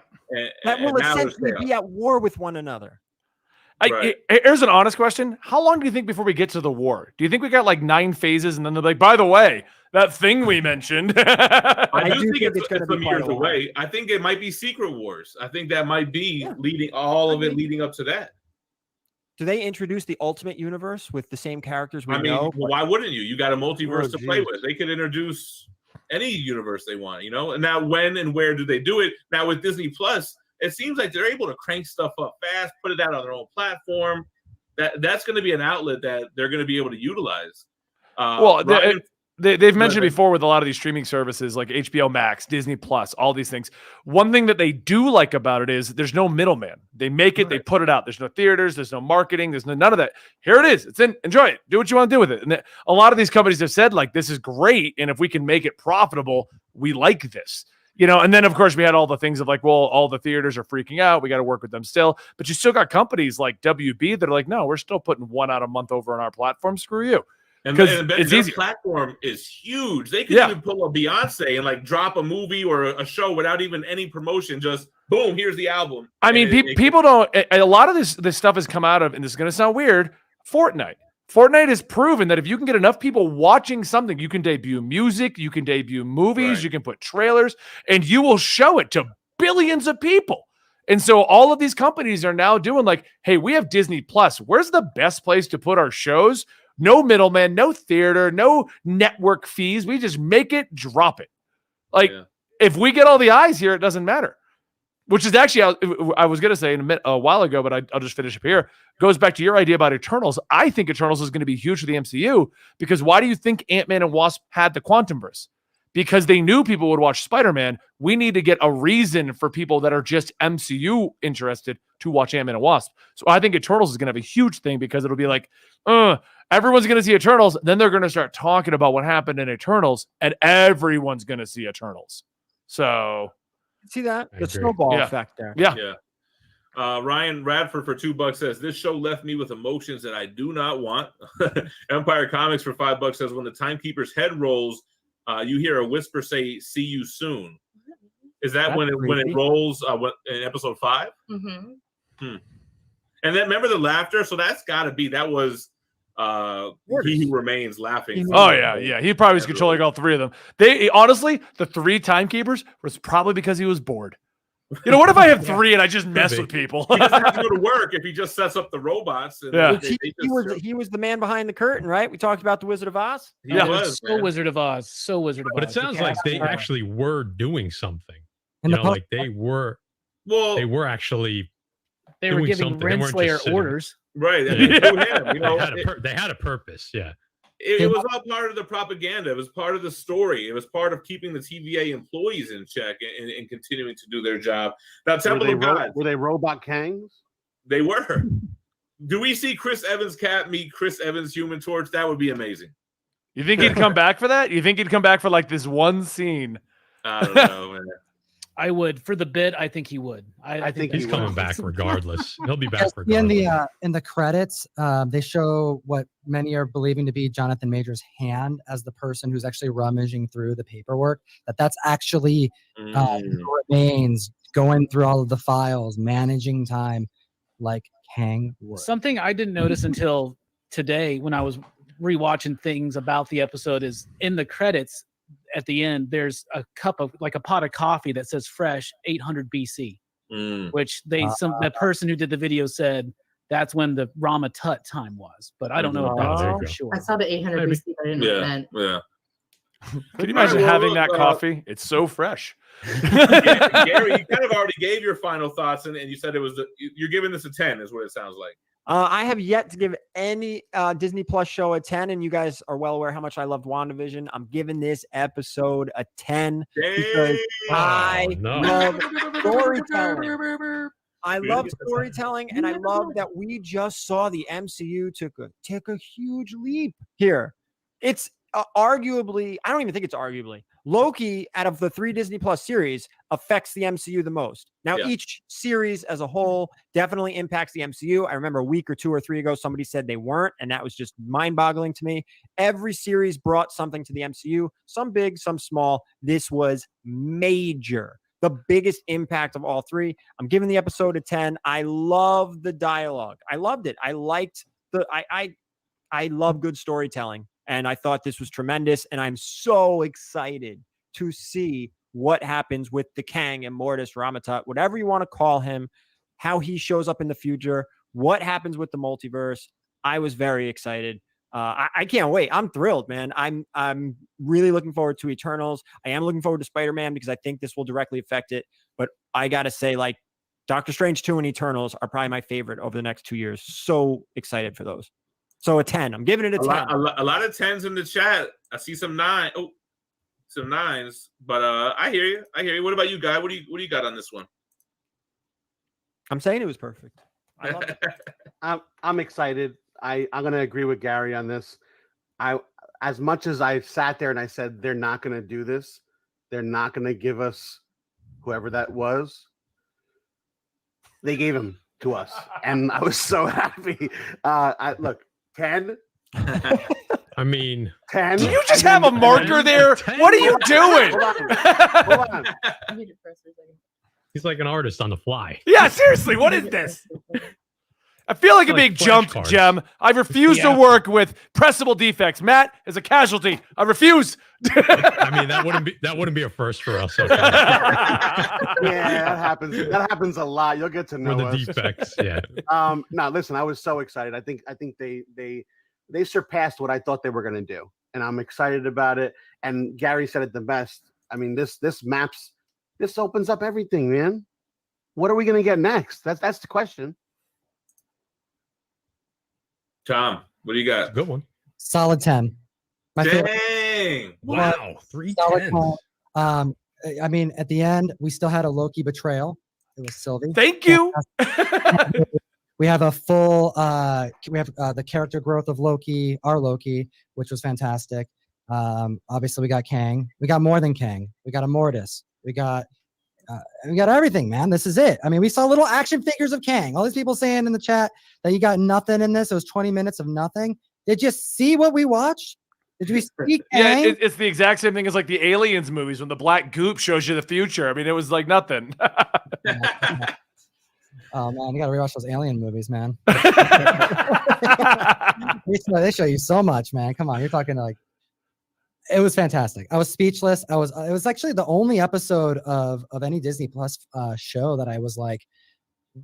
That will essentially be at war with one another. Here's an honest question. How long do you think before we get to the war? Do you think we got like 9 phases and then they're like, by the way, that thing we mentioned? I do think it's going to be years away. I think it might be Secret Wars. I think that might be leading up to that. Do they introduce the Ultimate Universe with the same characters we know? Well, why wouldn't you? You got a multiverse to play with. They could introduce any universe they want, And now when and where do they do it? Now with Disney Plus, it seems like they're able to crank stuff up fast, put it out on their own platform. That's going to be an outlet that they're going to be able to utilize. They've mentioned before with a lot of these streaming services like HBO Max, Disney Plus, all these things. One thing that they do like about it is there's no middleman. They make it, they put it out. There's no theaters, there's no marketing, there's none of that. Here it is. It's in. Enjoy it. Do what you want to do with it. And a lot of these companies have said like, this is great. And if we can make it profitable, we like this. And then of course we had all the things of like, well, all the theaters are freaking out. We got to work with them still. But you still got companies like WB that are like, no, we're still putting one out a month over on our platform. Screw you. Because it's easy. Platform is huge. They can even pull a Beyonce and like drop a movie or a show without even any promotion. Just boom, here's the album. I mean, people don't. A lot of this stuff has come out of, and this is going to sound weird. Fortnite. Fortnite has proven that if you can get enough people watching something, you can debut music, you can debut movies, you can put trailers, and you will show it to billions of people. And so all of these companies are now doing like, hey, we have Disney Plus. Where's the best place to put our shows? No middleman, no theater, no network fees. We just make it, drop it. Like, if we get all the eyes here, it doesn't matter. Which is actually, I was going to say a while ago, but I'll just finish up here. Goes back to your idea about Eternals. I think Eternals is going to be huge for the MCU because why do you think Ant-Man and Wasp had the quantum burst? because they knew people would watch Spider-Man. We need to get a reason for people that are just MCU interested to watch Ant-Man and Wasp. So I think Eternals is going to have a huge thing because it'll be like, everyone's going to see Eternals. Then they're going to start talking about what happened in Eternals, and everyone's going to see Eternals. So see that? I The agree. snowball effect there. Yeah. Ryan Radford for $2 says, this show left me with emotions that I do not want. Empire Comics for $5 says, when the timekeeper's head rolls, you hear a whisper say, see you soon. Is that when it rolls in episode 5? Mm-hmm. And then remember the laughter? So that's got to be, that was He Who Remains laughing. Oh, yeah. He probably was controlling all three of them. Honestly, the 3 timekeepers was probably because he was bored. You know, what if I have 3 and I just mess with people? He doesn't have to go to work if he just sets up the robots. And He was the man behind the curtain, right? We talked about the Wizard of Oz. He was, so Wizard of Oz. So Wizard of Oz. But it sounds like they actually were doing something. And like they were actually they were doing giving something. They weren't just Renslayer sitting. orders. Right. They had a purpose. Yeah. It was all part of the propaganda. It was part of the story. It was part of keeping the TVA employees in check and continuing to do their job. Now, Temple of God. Were they robot Kangs? They were. Do we see Chris Evans' Cap meet Chris Evans' Human Torch? That would be amazing. You think he'd come back for that? You think he'd come back for like this one scene? I don't know, man. I would for the bit. I think he would. I think he's coming back regardless. He'll be back regardless. In the credits, they show what many are believing to be Jonathan Major's hand as the person who's actually rummaging through the paperwork. That's actually Remains, going through all of the files, managing time, like Kang would. Something I didn't notice until today when I was rewatching things about the episode is in the credits. At the end, there's a cup of like a pot of coffee that says fresh 800 BC, which that person who did the video said that's when the Rama Tut time was. But I don't know if that's for sure. I saw the 800 BC, but I didn't know what it meant. Yeah. Can you imagine having that coffee? It's so fresh. Gary, you kind of already gave your final thoughts, and you said it was you're giving this a 10, is what it sounds like. I have yet to give any Disney Plus show a 10, and you guys are well aware how much I loved WandaVision. I'm giving this episode a 10 because I love storytelling. I love storytelling, and I love that we just saw the MCU took a huge leap here. It's arguably, I don't even think it's arguably, Loki out of the 3 Disney Plus series affects the MCU the most. Now, each series as a whole definitely impacts the MCU. I remember a week or 2 or 3 ago, somebody said they weren't, and that was just mind-boggling to me. Every series brought something to the MCU, some big, some small. This was major. The biggest impact of all 3. I'm giving the episode a 10. I love the dialogue. I loved it. I liked I love good storytelling. And I thought this was tremendous. And I'm so excited to see what happens with the Kang and Mortis, Ramatut, whatever you want to call him, how he shows up in the future, what happens with the multiverse. I was very excited. I can't wait. I'm thrilled, man. I'm really looking forward to Eternals. I am looking forward to Spider-Man because I think this will directly affect it. But I got to say, like, Doctor Strange 2 and Eternals are probably my favorite over the next 2 years. So excited for those. So a 10. I'm giving it a 10. A lot of 10s in the chat. I see some 9. Oh, some 9s. But I hear you. What about you, Guy? What do you got on this one? I'm saying it was perfect. I love it. I'm excited. I'm gonna agree with Gary on this. As much as I sat there and I said they're not gonna do this, they're not gonna give us whoever that was. They gave him to us, and I was so happy. Look. 10. I mean, 10. Do you just have a marker there? 10? What are you doing? Hold on. He's like an artist on the fly. Yeah, seriously, what is this? I feel like I'm being jumped, cards. Jem. I refuse to work with Pressable Defects. Matt is a casualty. I refuse. I mean, that wouldn't be a first for us. Okay. Yeah, that happens. That happens a lot. You'll get to know the us. defects. Yeah. No, listen. I was so excited. I think they surpassed what I thought they were going to do, and I'm excited about it. And Gary said it the best. I mean, this opens up everything, man. What are we going to get next? That's the question. Tom, what do you got? Good one. Solid 10. My favorite. Dang. Dang. Wow. 3 solid 10s. call. I mean, at the end, we still had a Loki betrayal. It was Sylvie. Thank you. We have a full we have the character growth of Loki, our Loki, which was fantastic. Obviously we got Kang. We got more than Kang. We got a Mortis. We got everything, man. This is it. I mean, we saw little action figures of Kang. All these people saying in the chat that you got nothing in this. It was 20 minutes of nothing. Did you see what we watched? Did we see Kang? Yeah, it's the exact same thing as like the Aliens movies when the black goop shows you the future. I mean, it was like nothing. Oh man, you gotta rewatch those Alien movies, man. They show you so much, man. Come on, you're talking like it was fantastic. I was speechless. It was actually the only episode of any Disney Plus show that I was like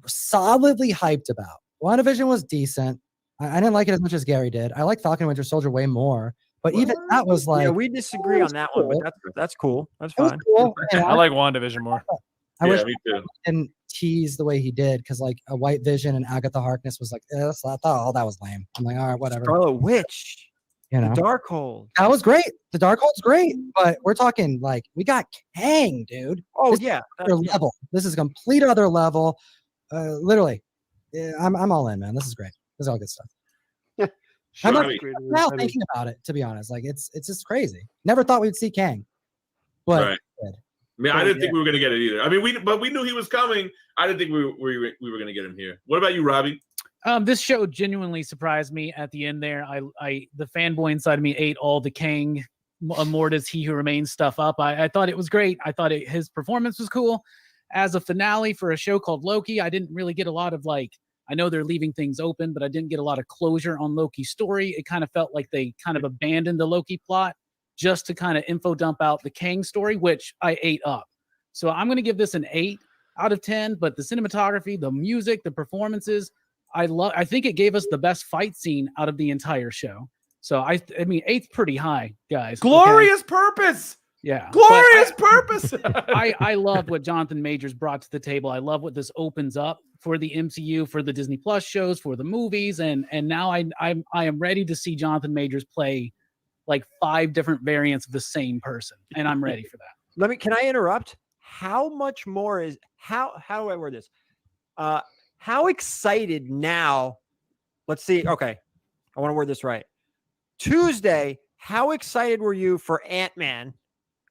solidly hyped about. WandaVision was decent. I didn't like it as much as Gary did. I like Falcon and Winter Soldier way more. But even that was like, yeah, we disagree on that one, but that's cool. That's it was fine. cool. And I like WandaVision more. I wish me too. he didn't tease the way he did, because like a White Vision and Agatha Harkness was like, I thought, oh, that was lame. I'm like, all right, whatever. Scarlet Witch, You know, the Darkhold. that was great. The Darkhold's great, but we're talking like we got Kang, dude. Oh This yeah, is other level. This is a complete other level. Literally, I'm all in, man. This is great. This is all good stuff. I'm not now thinking about it, to be honest. Like it's just crazy. Never thought we'd see Kang, but Right. I mean, I didn't think we were going to get it either. I mean, we knew he was coming. I didn't think we were going to get him here. What about you, Robbie? This show genuinely surprised me at the end there. The fanboy inside of me ate all the Kang Mortis He Who Remains stuff up. I thought it was great. I thought his performance was cool. As a finale for a show called Loki, I didn't really get a lot of like, I know they're leaving things open, but I didn't get a lot of closure on Loki's story. It kind of felt like they kind of abandoned the Loki plot just to kind of info dump out the Kang story, which I ate up. So I'm going to give this an 8 out of 10, but the cinematography, the music, the performances, I think it gave us the best fight scene out of the entire show. So I mean, 8's pretty high, guys. Glorious purpose. Yeah. Glorious purpose. I love what Jonathan Majors brought to the table. I love what this opens up for the MCU, for the Disney Plus shows, for the movies, and now I am ready to see Jonathan Majors play like 5 different variants of the same person, and I'm ready for that. Can I interrupt? How much more is how do I word this? How excited now? Let's see. Okay, I want to word this right. Tuesday, how excited were you for Ant-Man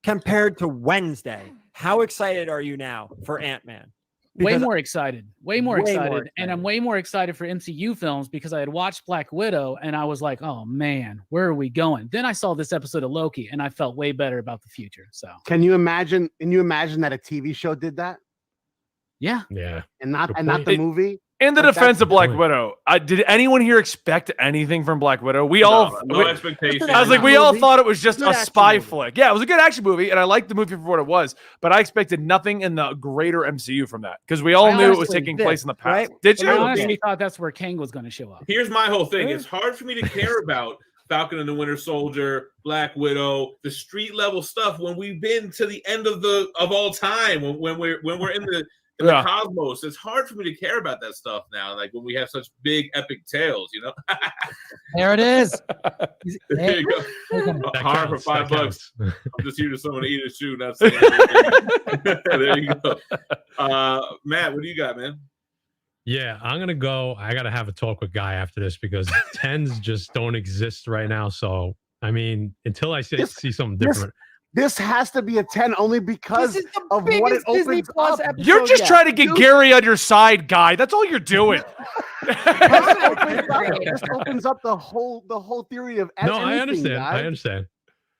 compared to Wednesday? How excited are you now for Ant-Man? Way more excited. And I'm way more excited for MCU films because I had watched Black Widow and I was like, oh man, where are we going? Then I saw this episode of Loki and I felt way better about the future. So Can you imagine that a TV show did that? Yeah. And not the movie? In the Like, defense that's of Black point. Widow, did anyone here expect anything from Black Widow? No expectation. I was like, we all thought it was just Good a action spy movie. flick. Yeah, it was a good action movie, and I liked the movie for what it was, but I expected nothing in the greater MCU from that because we all I knew it was honestly taking did, place in the past. right? Did I you? honestly thought that's where Kang was going to show up. Here's my whole thing. It's hard for me to care about Falcon and the Winter Soldier, Black Widow, the street level stuff when we've been to the end of all time. When we're in the cosmos, it's hard for me to care about that stuff now. Like when we have such big epic tales, you know. There it is. There you go. That Hard for counts, $5. counts. I'm just here to someone to eat a shoe, not saying anything. There you go. Matt, what do you got, man? Yeah, I'm gonna go. I gotta have a talk with Guy after this because 10s just don't exist right now. So I mean, until I see something different. This has to be a 10 only because of what it opens up. You're just trying to get Gary on your side, Guy. That's all you're doing. This opens up the whole theory of No, I anything, understand. guys. I understand.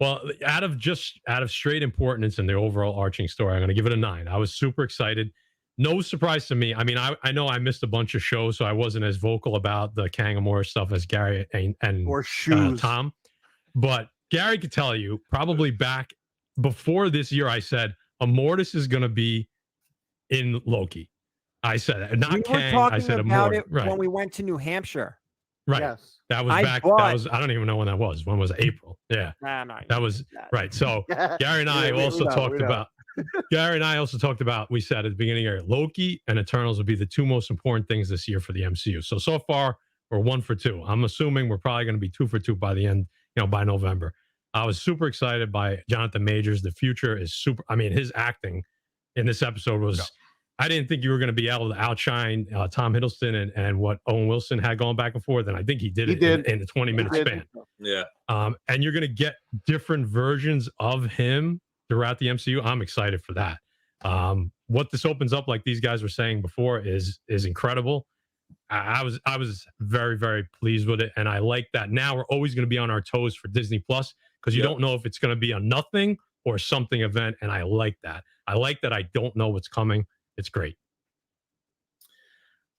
Well, out of straight importance in the overall arching story, I'm gonna give it a 9. I was super excited. No surprise to me. I mean, I know I missed a bunch of shows, so I wasn't as vocal about the Kang and Morris stuff as Gary and Or shoes. Tom. But Gary could tell you probably back before this year, I said Immortus is going to be in Loki. I said that, not We were Kang. talking I said about Immortus. it Right. when we went to New Hampshire. Right. Yes. That was I back. bought- That was. I don't even know when that was. When was it? April? Yeah. That was right. So Gary and I also talked about. Gary and I also talked about. We said at the beginning of the year, Loki and Eternals would be the 2 most important things this year for the MCU. So far we're 1 for 2. I'm assuming we're probably going to be 2 for 2 by the end. By November. I was super excited by Jonathan Majors. The future is super. I mean, his acting in this episode was. I didn't think you were going to be able to outshine Tom Hiddleston and what Owen Wilson had going back and forth. And I think he did in the 20-minute span. Yeah. And you're going to get different versions of him throughout the MCU. I'm excited for that. What this opens up, like these guys were saying before, is incredible. I was very, very pleased with it. And I like that now we're always going to be on our toes for Disney Plus because you don't know if it's going to be a nothing or something event. And I like that. I like that I don't know what's coming. It's great.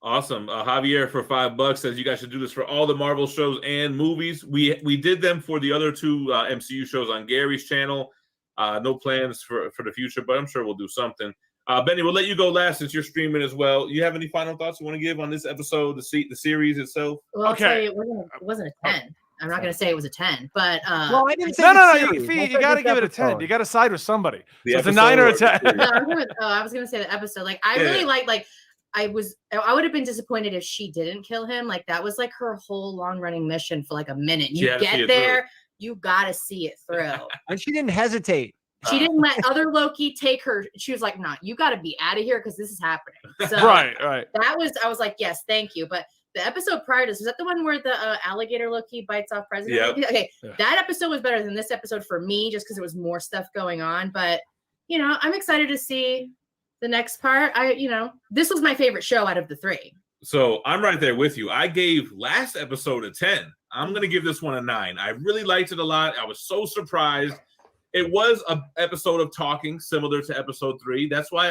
Awesome. Javier for $5 says you guys should do this for all the Marvel shows and movies. We did them for the other two MCU shows on Gary's channel. No plans for the future, but I'm sure we'll do something. Benny, we'll let you go last since you're streaming as well. You have any final thoughts you want to give on this episode, the series itself? Well, I'll tell you, it wasn't a 10. I'm not going to say it was a 10, but well, I didn't say no. You got to give it a 10. You got to side with somebody. So it's a episode 9 or a 10. I was going to say the episode. Like, I really like. I would have been disappointed if she didn't kill him. Like, that was like her whole long running mission for like a minute. You get there, you got to see it through. And she didn't hesitate. She didn't let other Loki take her. She was like, "Nah, you got to be out of here because this is happening." So right. I was like, "Yes, thank you." But the episode prior to this, was that the one where the alligator Loki bites off President? Yeah. Okay, that episode was better than this episode for me, just because there was more stuff going on. But I'm excited to see the next part. This was my favorite show out of the three. So I'm right there with you. I gave last episode a 10. I'm going to give this one a 9. I really liked it a lot. I was so surprised. It was an episode of talking similar to episode 3. That's why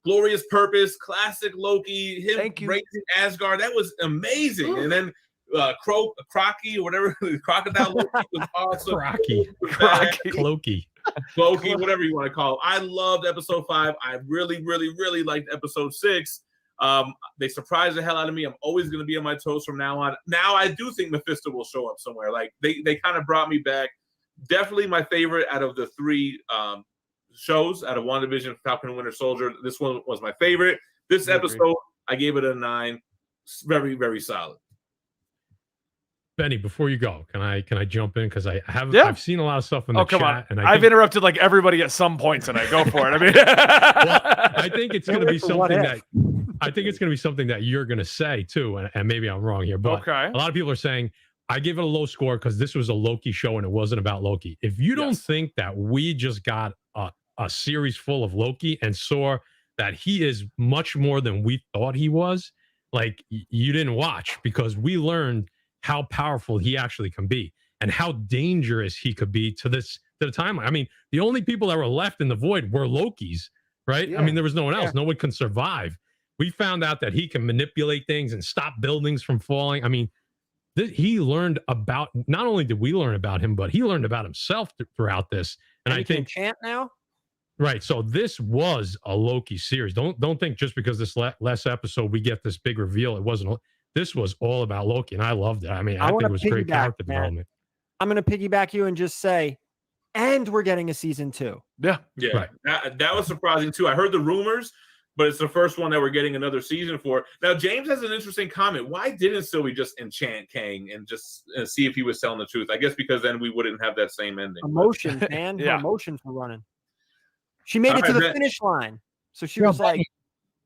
Glorious Purpose, classic Loki, him raising Asgard. That was amazing. Ooh. And then Crocky or whatever, Crocodile Loki was awesome. Loki, whatever you want to call it. I loved episode 5. I really, really, really liked episode 6. They surprised the hell out of me. I'm always going to be on my toes from now on. Now I do think Mephisto will show up somewhere. Like they kind of brought me back. Definitely my favorite out of the 3 shows, out of WandaVision, Falcon and Winter Soldier. This one was my favorite. This episode, I gave it a 9. Very, very solid. Benny, before you go, can I jump in? Because I've seen a lot of stuff in the chat. And I've interrupted like everybody at some point tonight. Go for it. I mean, I think it's going to be something that you're going to say too, and maybe I'm wrong here, but a lot of people are saying I give it a low score because this was a Loki show and it wasn't about Loki. If you don't think that we just got a series full of Loki and saw that he is much more than we thought he was, like you didn't watch, because we learned how powerful he actually can be and how dangerous he could be to the timeline. I mean, the only people that were left in the void were Lokis, right? Yeah. I mean, there was no one else. Yeah. No one can survive. We found out that he can manipulate things and stop buildings from falling. I mean, he learned about, not only did we learn about him, but he learned about himself throughout this. And I think chant now. Right. So this was a Loki series. Don't think just because this last episode we get this big reveal. It wasn't. This was all about Loki, and I loved it. I mean, I think it was great character development. I'm going to piggyback you and just say, and we're getting a season 2. Yeah. Right. That was surprising too. I heard the rumors, but it's the first one that we're getting another season for. Now, James has an interesting comment. Why didn't Sylvie just enchant Kang and just see if he was telling the truth? I guess because then we wouldn't have that same ending. Emotions, man. Her emotions were running. She made it to the finish line. So she was like,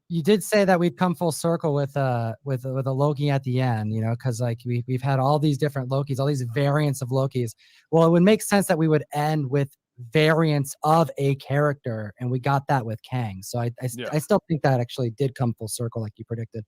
you did say that we'd come full circle with a Loki at the end, because like we've had all these different Lokis, all these variants of Lokis. Well, it would make sense that we would end with variants of a character, and we got that with Kang. So I still think that actually did come full circle, like you predicted.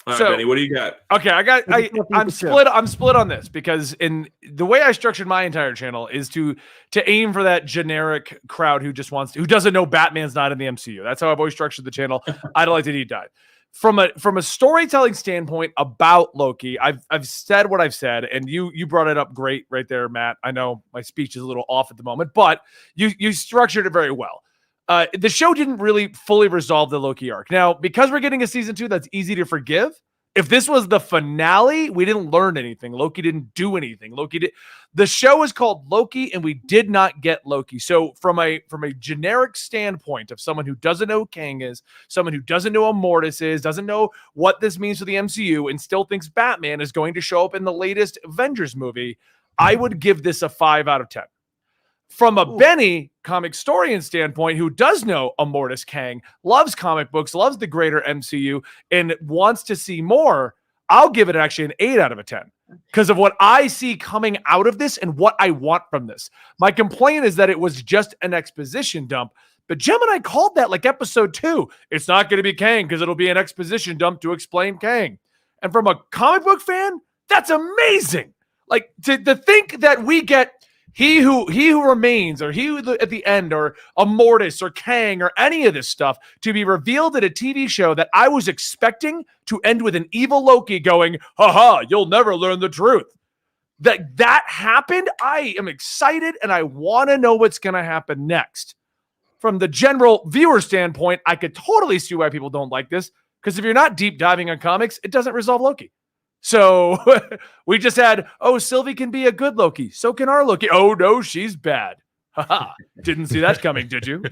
All right, Benny, what do you got? Okay, I'm split on this because in the way I structured my entire channel is to aim for that generic crowd who doesn't know Batman's not in the MCU. That's how I've always structured the channel. I don't like to deep dive. From a storytelling standpoint about Loki, I've said what I've said, and you brought it up great right there, Matt. I know my speech is a little off at the moment, but you structured it very well. The show didn't really fully resolve the Loki arc. Now, because we're getting a season 2, that's easy to forgive. If this was the finale, we didn't learn anything. Loki didn't do anything. The show is called Loki, and we did not get Loki. So from a generic standpoint of someone who doesn't know who Kang is, someone who doesn't know who Mortis is, doesn't know what this means for the MCU, and still thinks Batman is going to show up in the latest Avengers movie, I would give this a 5 out of 10. From a Benny Comicstorian standpoint, who does know Immortus Kang, loves comic books, loves the greater MCU, and wants to see more, I'll give it actually an 8 out of 10 because of what I see coming out of this and what I want from this. My complaint is that it was just an exposition dump, but Gemini called that like episode 2. It's not going to be Kang because it'll be an exposition dump to explain Kang. And from a comic book fan, that's amazing. Like to think that we get he who remains, or he who at the end, or Immortus or Kang or any of this stuff to be revealed at a TV show that I was expecting to end with an evil Loki going, haha, you'll never learn the truth. That happened. I am excited and I want to know what's going to happen next. From the general viewer standpoint, I could totally see why people don't like this, because if you're not deep diving on comics, it doesn't resolve Loki. So we just had, Sylvie can be a good Loki. So can our Loki. Oh, no, she's bad. Haha. Didn't see that coming, did you?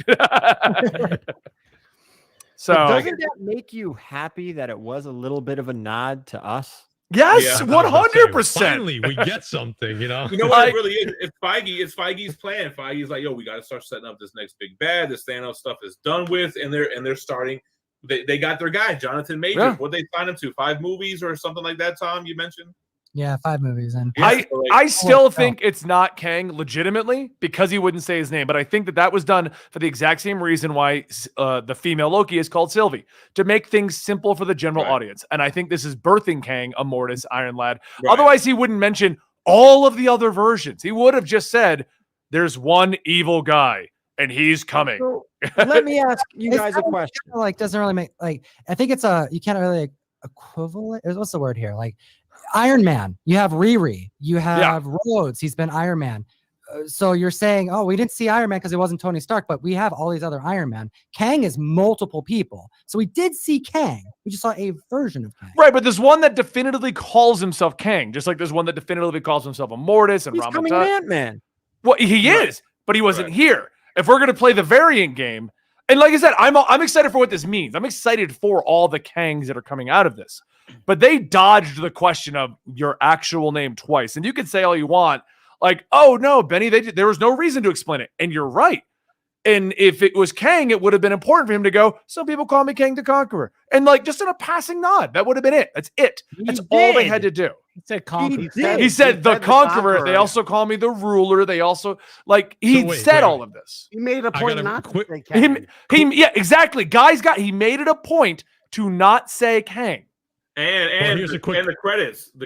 So doesn't that make you happy that it was a little bit of a nod to us? Yes, 100%. Finally, we get something, You know what it really is? It's Feige's plan. Feige's like, we got to start setting up this next big bad. This Thanos stuff is done with, and they're starting. They got their guy, Jonathan Majors. Yeah. What they signed him to? 5 movies or something like that, Tom, you mentioned? Yeah, 5 movies. And I still think it's not Kang legitimately because he wouldn't say his name. But I think that was done for the exact same reason why the female Loki is called Sylvie, to make things simple for the general audience. And I think this is birthing Kang, Immortus, Iron Lad. Right. Otherwise, he wouldn't mention all of the other versions. He would have just said, there's one evil guy and he's coming. So, let me ask you guys a question. Like, doesn't really make, like, I think it's you can't really equivalent. What's the word here? Like, Iron Man, you have Riri, you have Rhodes, he's been Iron Man. So you're saying, we didn't see Iron Man because it wasn't Tony Stark, but we have all these other Iron Man. Kang is multiple people. So we did see Kang. We just saw a version of Kang. Right, but there's one that definitively calls himself Kang, just like there's one that definitively calls himself Immortus and He's Rama coming Ant-Man. Well, he is, but he wasn't here. If we're going to play the variant game, and like I said, I'm excited for what this means. I'm excited for all the Kangs that are coming out of this. But they dodged the question of your actual name twice. And you can say all you want, like, oh, no, Benny, there was no reason to explain it. And you're right. And if it was Kang, it would have been important for him to go, some people call me Kang the Conqueror. And like, just in a passing nod, that would have been it. That's it. That's all they had to do. He said Conqueror. He said the Conqueror. They also call me the Ruler. They also, like, he said all of this. He made a point not to say Kang. Yeah, exactly. He made it a point to not say Kang. And the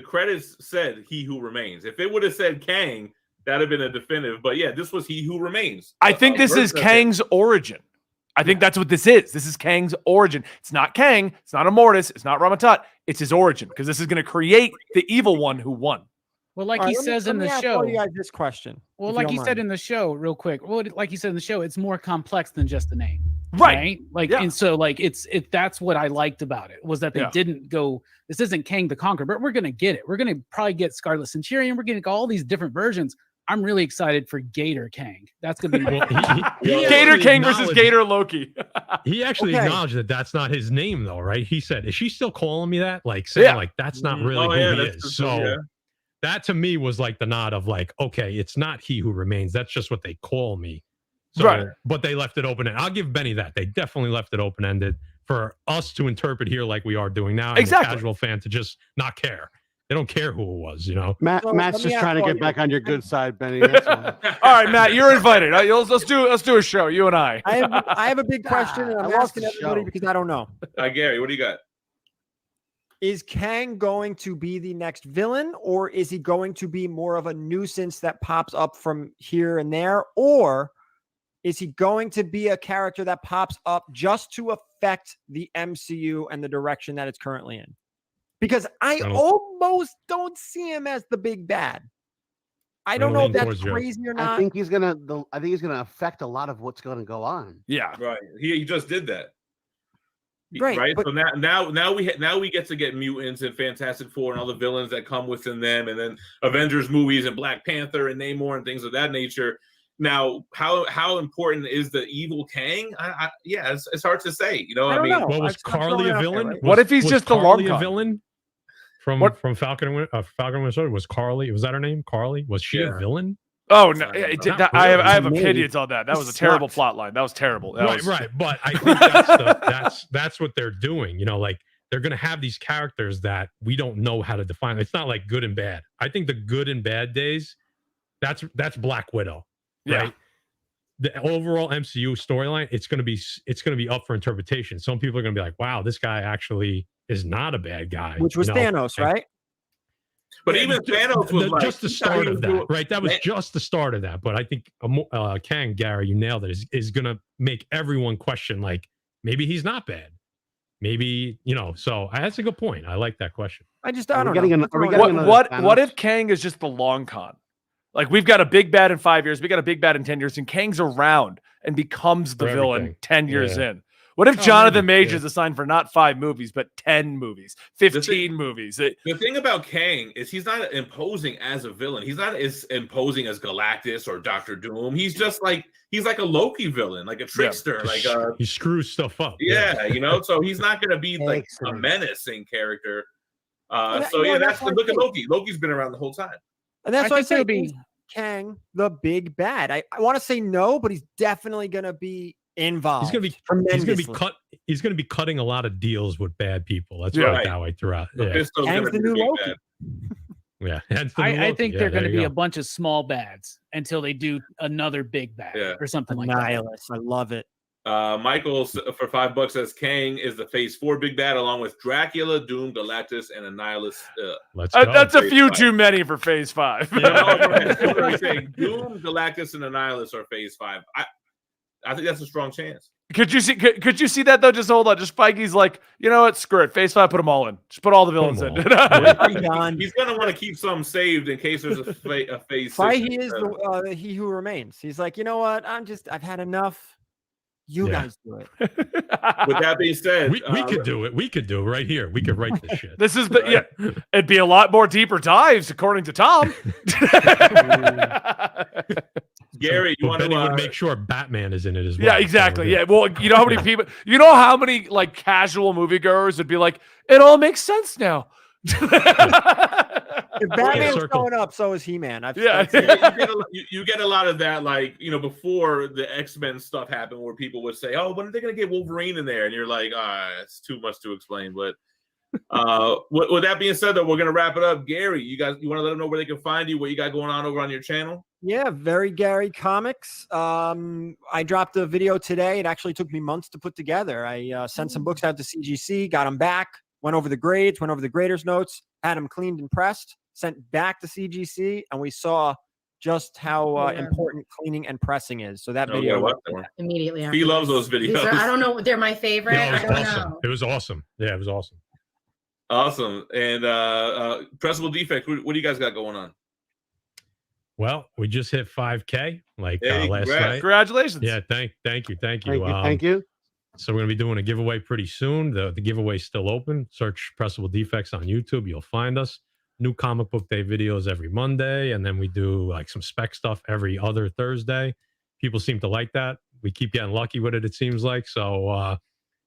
credits said He Who Remains. If it would have said Kang, that'd have been a definitive. But yeah, this was He Who Remains. I think this is Kang's origin. I think that's what this is. This is Kang's origin. It's not Kang. It's not Immortus. It's not Rama-Tut. It's his origin, because this is going to create the evil one who won. Well, like he says in the show. You guys this question. Well, like he said in the show, real quick. Well, like he said in the show, it's more complex than just the name. Right. Like, and so like that's what I liked about it, was that they didn't go, this isn't Kang the Conqueror, but we're gonna get it. We're gonna probably get Scarlet Centurion. We're gonna get all these different versions. I'm really excited for Gator Kang. That's gonna be Gator Kang versus Gator Loki. He actually acknowledged that that's not his name, though, right? He said, "Is she still calling me that?" Like saying, like, that's not really who he is. So that to me was like the nod of like, okay, it's not He Who Remains. That's just what they call me. So, but they left it open, and I'll give Benny that. They definitely left it open ended for us to interpret here, like we are doing now, and the casual fan to just not care. They don't care who it was, you know. Matt's just trying to get back on your good side, Benny. That's all. All right, Matt, you're invited. Let's do a show, you and I. I have a big question, and I'm asking everybody because I don't know. Gary, what do you got? Is Kang going to be the next villain, or is he going to be more of a nuisance that pops up from here and there, or is he going to be a character that pops up just to affect the MCU and the direction that it's currently in? Because I almost don't see him as the big bad. I don't know if that's crazy or not. I think he's gonna affect a lot of what's going to go on. Yeah, right. He just did that. Right. So now we get to get mutants and Fantastic Four and all the villains that come within them, and then Avengers movies and Black Panther and Namor and things of that nature. Now, how important is the evil Kang? It's hard to say. You know, I mean, what was Carly a villain? What if he's just the long villain? from Falcon and Winter Soldier was Carly. Was that her name? Carly? Was she a villain? Oh no, I have Maybe. opinions on that. That was a terrible plot line. That was terrible. Right. But I think that's what they're doing. You know, like they're going to have these characters that we don't know how to define. It's not like good and bad. I think the good and bad days, that's Black Widow, right? Yeah. The overall MCU storyline, it's going to be up for interpretation. Some people are going to be like, "Wow, this guy actually is not a bad guy," Which was Thanos, right? But even Thanos was like, just the start of that, right? That was just the start of that. But I think Kang, Gary, you nailed it. Is going to make everyone question, like maybe he's not bad. Maybe, you know, so that's a good point. I like that question. I don't know. What if Kang is just the long con? Like we've got a big bad in 5 years, we got a big bad in 10 years, and Kang's around and becomes the villain 10 years in. What if Jonathan Majors is signed for not 5 movies, but 10 movies, 15 movies? The thing about Kang is he's not imposing as a villain. He's not as imposing as Galactus or Doctor Doom. He's just like he's like a Loki villain, like a trickster, like he screws stuff up. Yeah, you know. So he's not going to be like a menacing character. That's look at Loki. Loki's been around the whole time, and that's why I say Kang the big bad. I want to say no, but he's definitely going to be involved. He's gonna be cutting a lot of deals with bad people. Let's put it that way throughout. Kang's the new Loki. Yeah, I think they're going to be a bunch of small bads until they do another big bad or something like that. Nihilus. I love it. Michael for $5 says Kang is the Phase 4 big bad, along with Dracula, Doom, Galactus, and Annihilus. That's a few too many for Phase 5. We're saying Doom, Galactus, and Annihilus are Phase 5. I think that's a strong chance. Could you see that though? Just hold on. Just Feige's like, you know what? Screw it. Phase 5, put them all in. Just put all the villains in. He's gonna want to keep some saved in case there's a Phase 6. Feige is the he who remains. He's like, you know what? I've had enough. You guys do it. With that being said, we could do it. We could do it right here. We could write this shit. This is it'd be a lot more deeper dives, according to Tom. Gary, you want to make sure Batman is in it as well. Yeah, exactly. Yeah. Well, you know how many people, you know how many like casual moviegoers would be like, it all makes sense now. If Batman's going up, so is He-Man. You get a lot of that, like, you know, before the X-Men stuff happened, where people would say, "Oh, when are they going to get Wolverine in there?" And you're like, it's too much to explain. But with that being said, though, we're going to wrap it up. Gary, you want to let them know where they can find you, what you got going on over on your channel? Yeah, Very Gary Comics. I dropped a video today. It actually took me months to put together. I sent some books out to CGC, got them back, went over the grades, went over the graders' notes, had them cleaned and pressed, sent back to CGC, and we saw just how important cleaning and pressing is. So that video immediately. He loves those videos. I don't know. They're my favorite. I don't know. It was awesome. Yeah, it was awesome. Awesome. And Pressable Defects, what do you guys got going on? Well, we just hit 5K last night. Congratulations. Yeah, thank you. Thank you. So we're going to be doing a giveaway pretty soon. The giveaway's still open. Search Pressable Defects on YouTube. You'll find us. New comic book day videos every Monday. And then we do like some spec stuff every other Thursday. People seem to like that. We keep getting lucky with it, it seems like. So,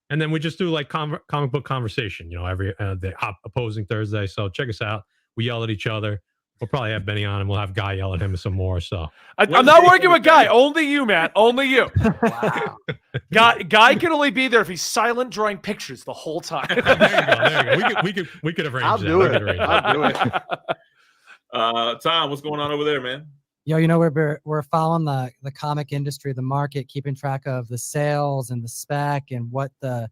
and then we just do like comic book conversation, you know, every the opposing Thursday. So check us out. We yell at each other. We'll probably have Benny on, and we'll have Guy yell at him some more. So I'm not working with Guy. Only you, Matt. Only you. Wow. Guy can only be there if he's silent, drawing pictures the whole time. There you go. We could arrange I'll do it. Tom, what's going on over there, man? Yo, you know, we're following the comic industry, the market, keeping track of the sales and the spec and what the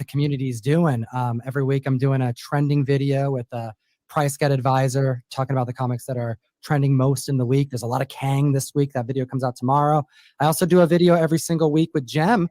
community is doing. Every week, I'm doing a trending video with a Price Get Advisor, talking about the comics that are trending most in the week. There's a lot of Kang this week. That video comes out tomorrow. I also do a video every single week with Jem.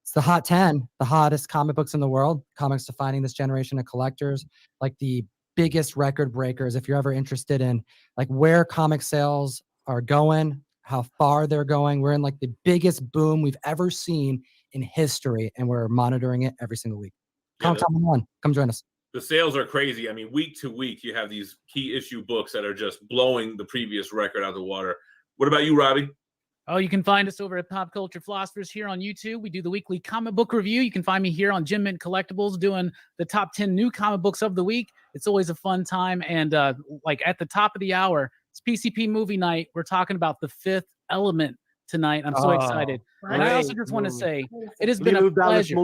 It's the Hot 10, the hottest comic books in the world, comics defining this generation of collectors, like the biggest record breakers. If you're ever interested in like where comic sales are going, how far they're going, we're in like the biggest boom we've ever seen in history, and we're monitoring it every single week. Come join us. The sales are crazy. I mean, week to week, you have these key issue books that are just blowing the previous record out of the water. What about you, Robbie? Oh, you can find us over at Pop Culture Philosophers here on YouTube. We do the weekly comic book review. You can find me here on Jim Mint Collectibles doing the top 10 new comic books of the week. It's always a fun time. And like at the top of the hour, it's PCP movie night. We're talking about The Fifth Element tonight. I'm so excited. And I also just want to say it has been a pleasure.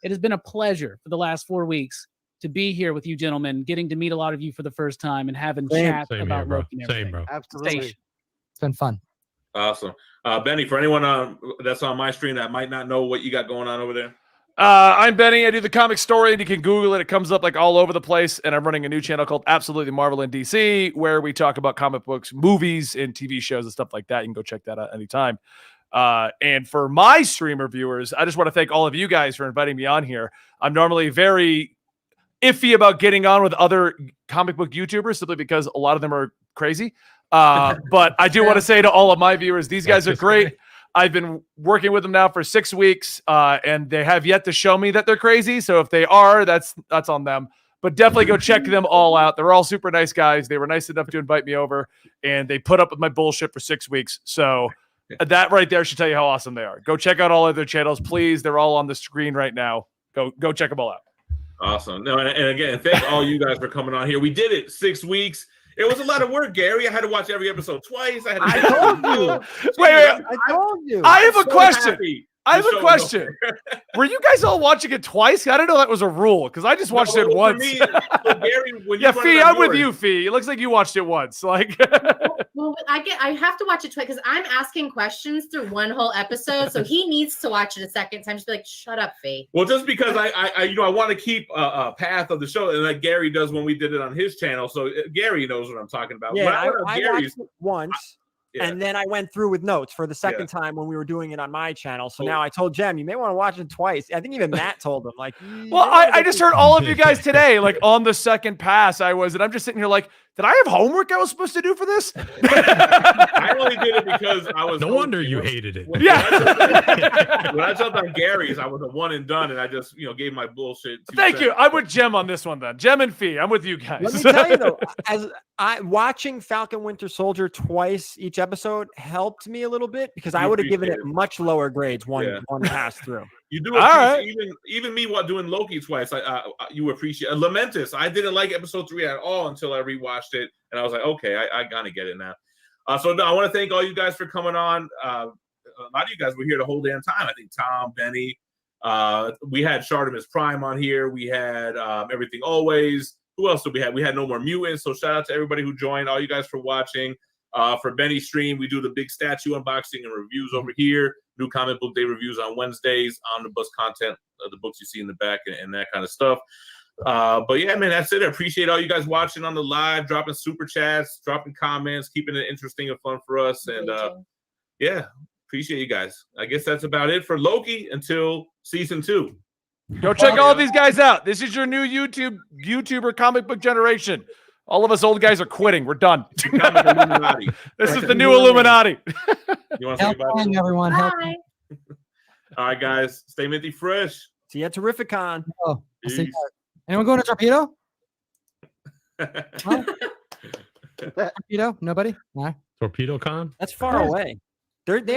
It has been a pleasure for the last 4 weeks to be here with you gentlemen, getting to meet a lot of you for the first time and having chats about Loki and everything. Same, bro. Absolutely. It's been fun. Awesome. Benny, for anyone that's on my stream that might not know what you got going on over there. I'm Benny. I do the Comicstorian. You can Google it. It comes up like all over the place. And I'm running a new channel called Absolutely Marvel in DC, where we talk about comic books, movies, and TV shows and stuff like that. You can go check that out anytime. And for my streamer viewers, I just want to thank all of you guys for inviting me on here. I'm normally very iffy about getting on with other comic book YouTubers simply because a lot of them are crazy. But I do want to say to all of my viewers, these guys are great. I've been working with them now for 6 weeks, and they have yet to show me that they're crazy. So if they are, that's on them. But definitely go check them all out. They're all super nice guys. They were nice enough to invite me over, and they put up with my bullshit for 6 weeks. So that right there should tell you how awesome they are. Go check out all of their channels, please. They're all on the screen right now. Go check them all out. Awesome. No, and again, thank all you guys for coming on here. We did it 6 weeks. It was a lot of work, Gary. I had to watch every episode twice. I told you. Wait. I told you. I have a question. Were you guys all watching it twice? I didn't know that was a rule because I just watched it once. Me, so Gary, when yeah, Fee, I'm with you, Fee. It looks like you watched it once. Like, well, I have to watch it twice because I'm asking questions through one whole episode, so he needs to watch it a second time. Just be like, "Shut up, Fee." Well, just because I want to keep a path of the show, and like Gary does when we did it on his channel, so Gary knows what I'm talking about. Yeah, I watched it once. Yeah. And then I went through with notes for the second time when we were doing it on my channel. So now I told Jem, you may want to watch it twice. I think even Matt told him. Like, well, I just heard all of you guys today, like on the second pass, and I'm just sitting here like, did I have homework I was supposed to do for this? I only did it because I was. No wonder you hated it. When I jumped on Gary's, I was a one and done, and I just gave my bullshit. Thank you. I'm with Jem on this one then. Jem and Fee, I'm with you guys. Let me tell you though, as watching Falcon Winter Soldier twice each episode helped me a little bit because I would have given it much lower grades one pass through. You do appreciate even me doing Loki twice. You appreciate Lamentus. I didn't like episode 3 at all until I rewatched it, and I was like, okay, I gotta get it now. So no, I want to thank all you guys for coming on. A lot of you guys were here the whole damn time. I think Tom, Benny, we had Shartimus Prime on here. We had Everything Always. Who else did we have? We had No More Mutants. So shout out to everybody who joined. All you guys for watching. For Benny's stream, we do the big statue unboxing and reviews over here. New Comic Book Day reviews on Wednesdays, omnibus content, the books you see in the back and that kind of stuff. But yeah, man, that's it. I appreciate all you guys watching on the live, dropping super chats, dropping comments, keeping it interesting and fun for us. And yeah, appreciate you guys. I guess that's about it for Loki until season 2. Go check all these guys out. This is your new YouTuber comic book generation. All of us old guys are quitting. We're done. This is the new Illuminati. You want to say goodbye? Everyone. Bye. All right, guys. Stay minty fresh. See you at Terrificon. Oh, anyone going to Torpedo? Torpedo? Nobody? No. Torpedo Con? That's far away. They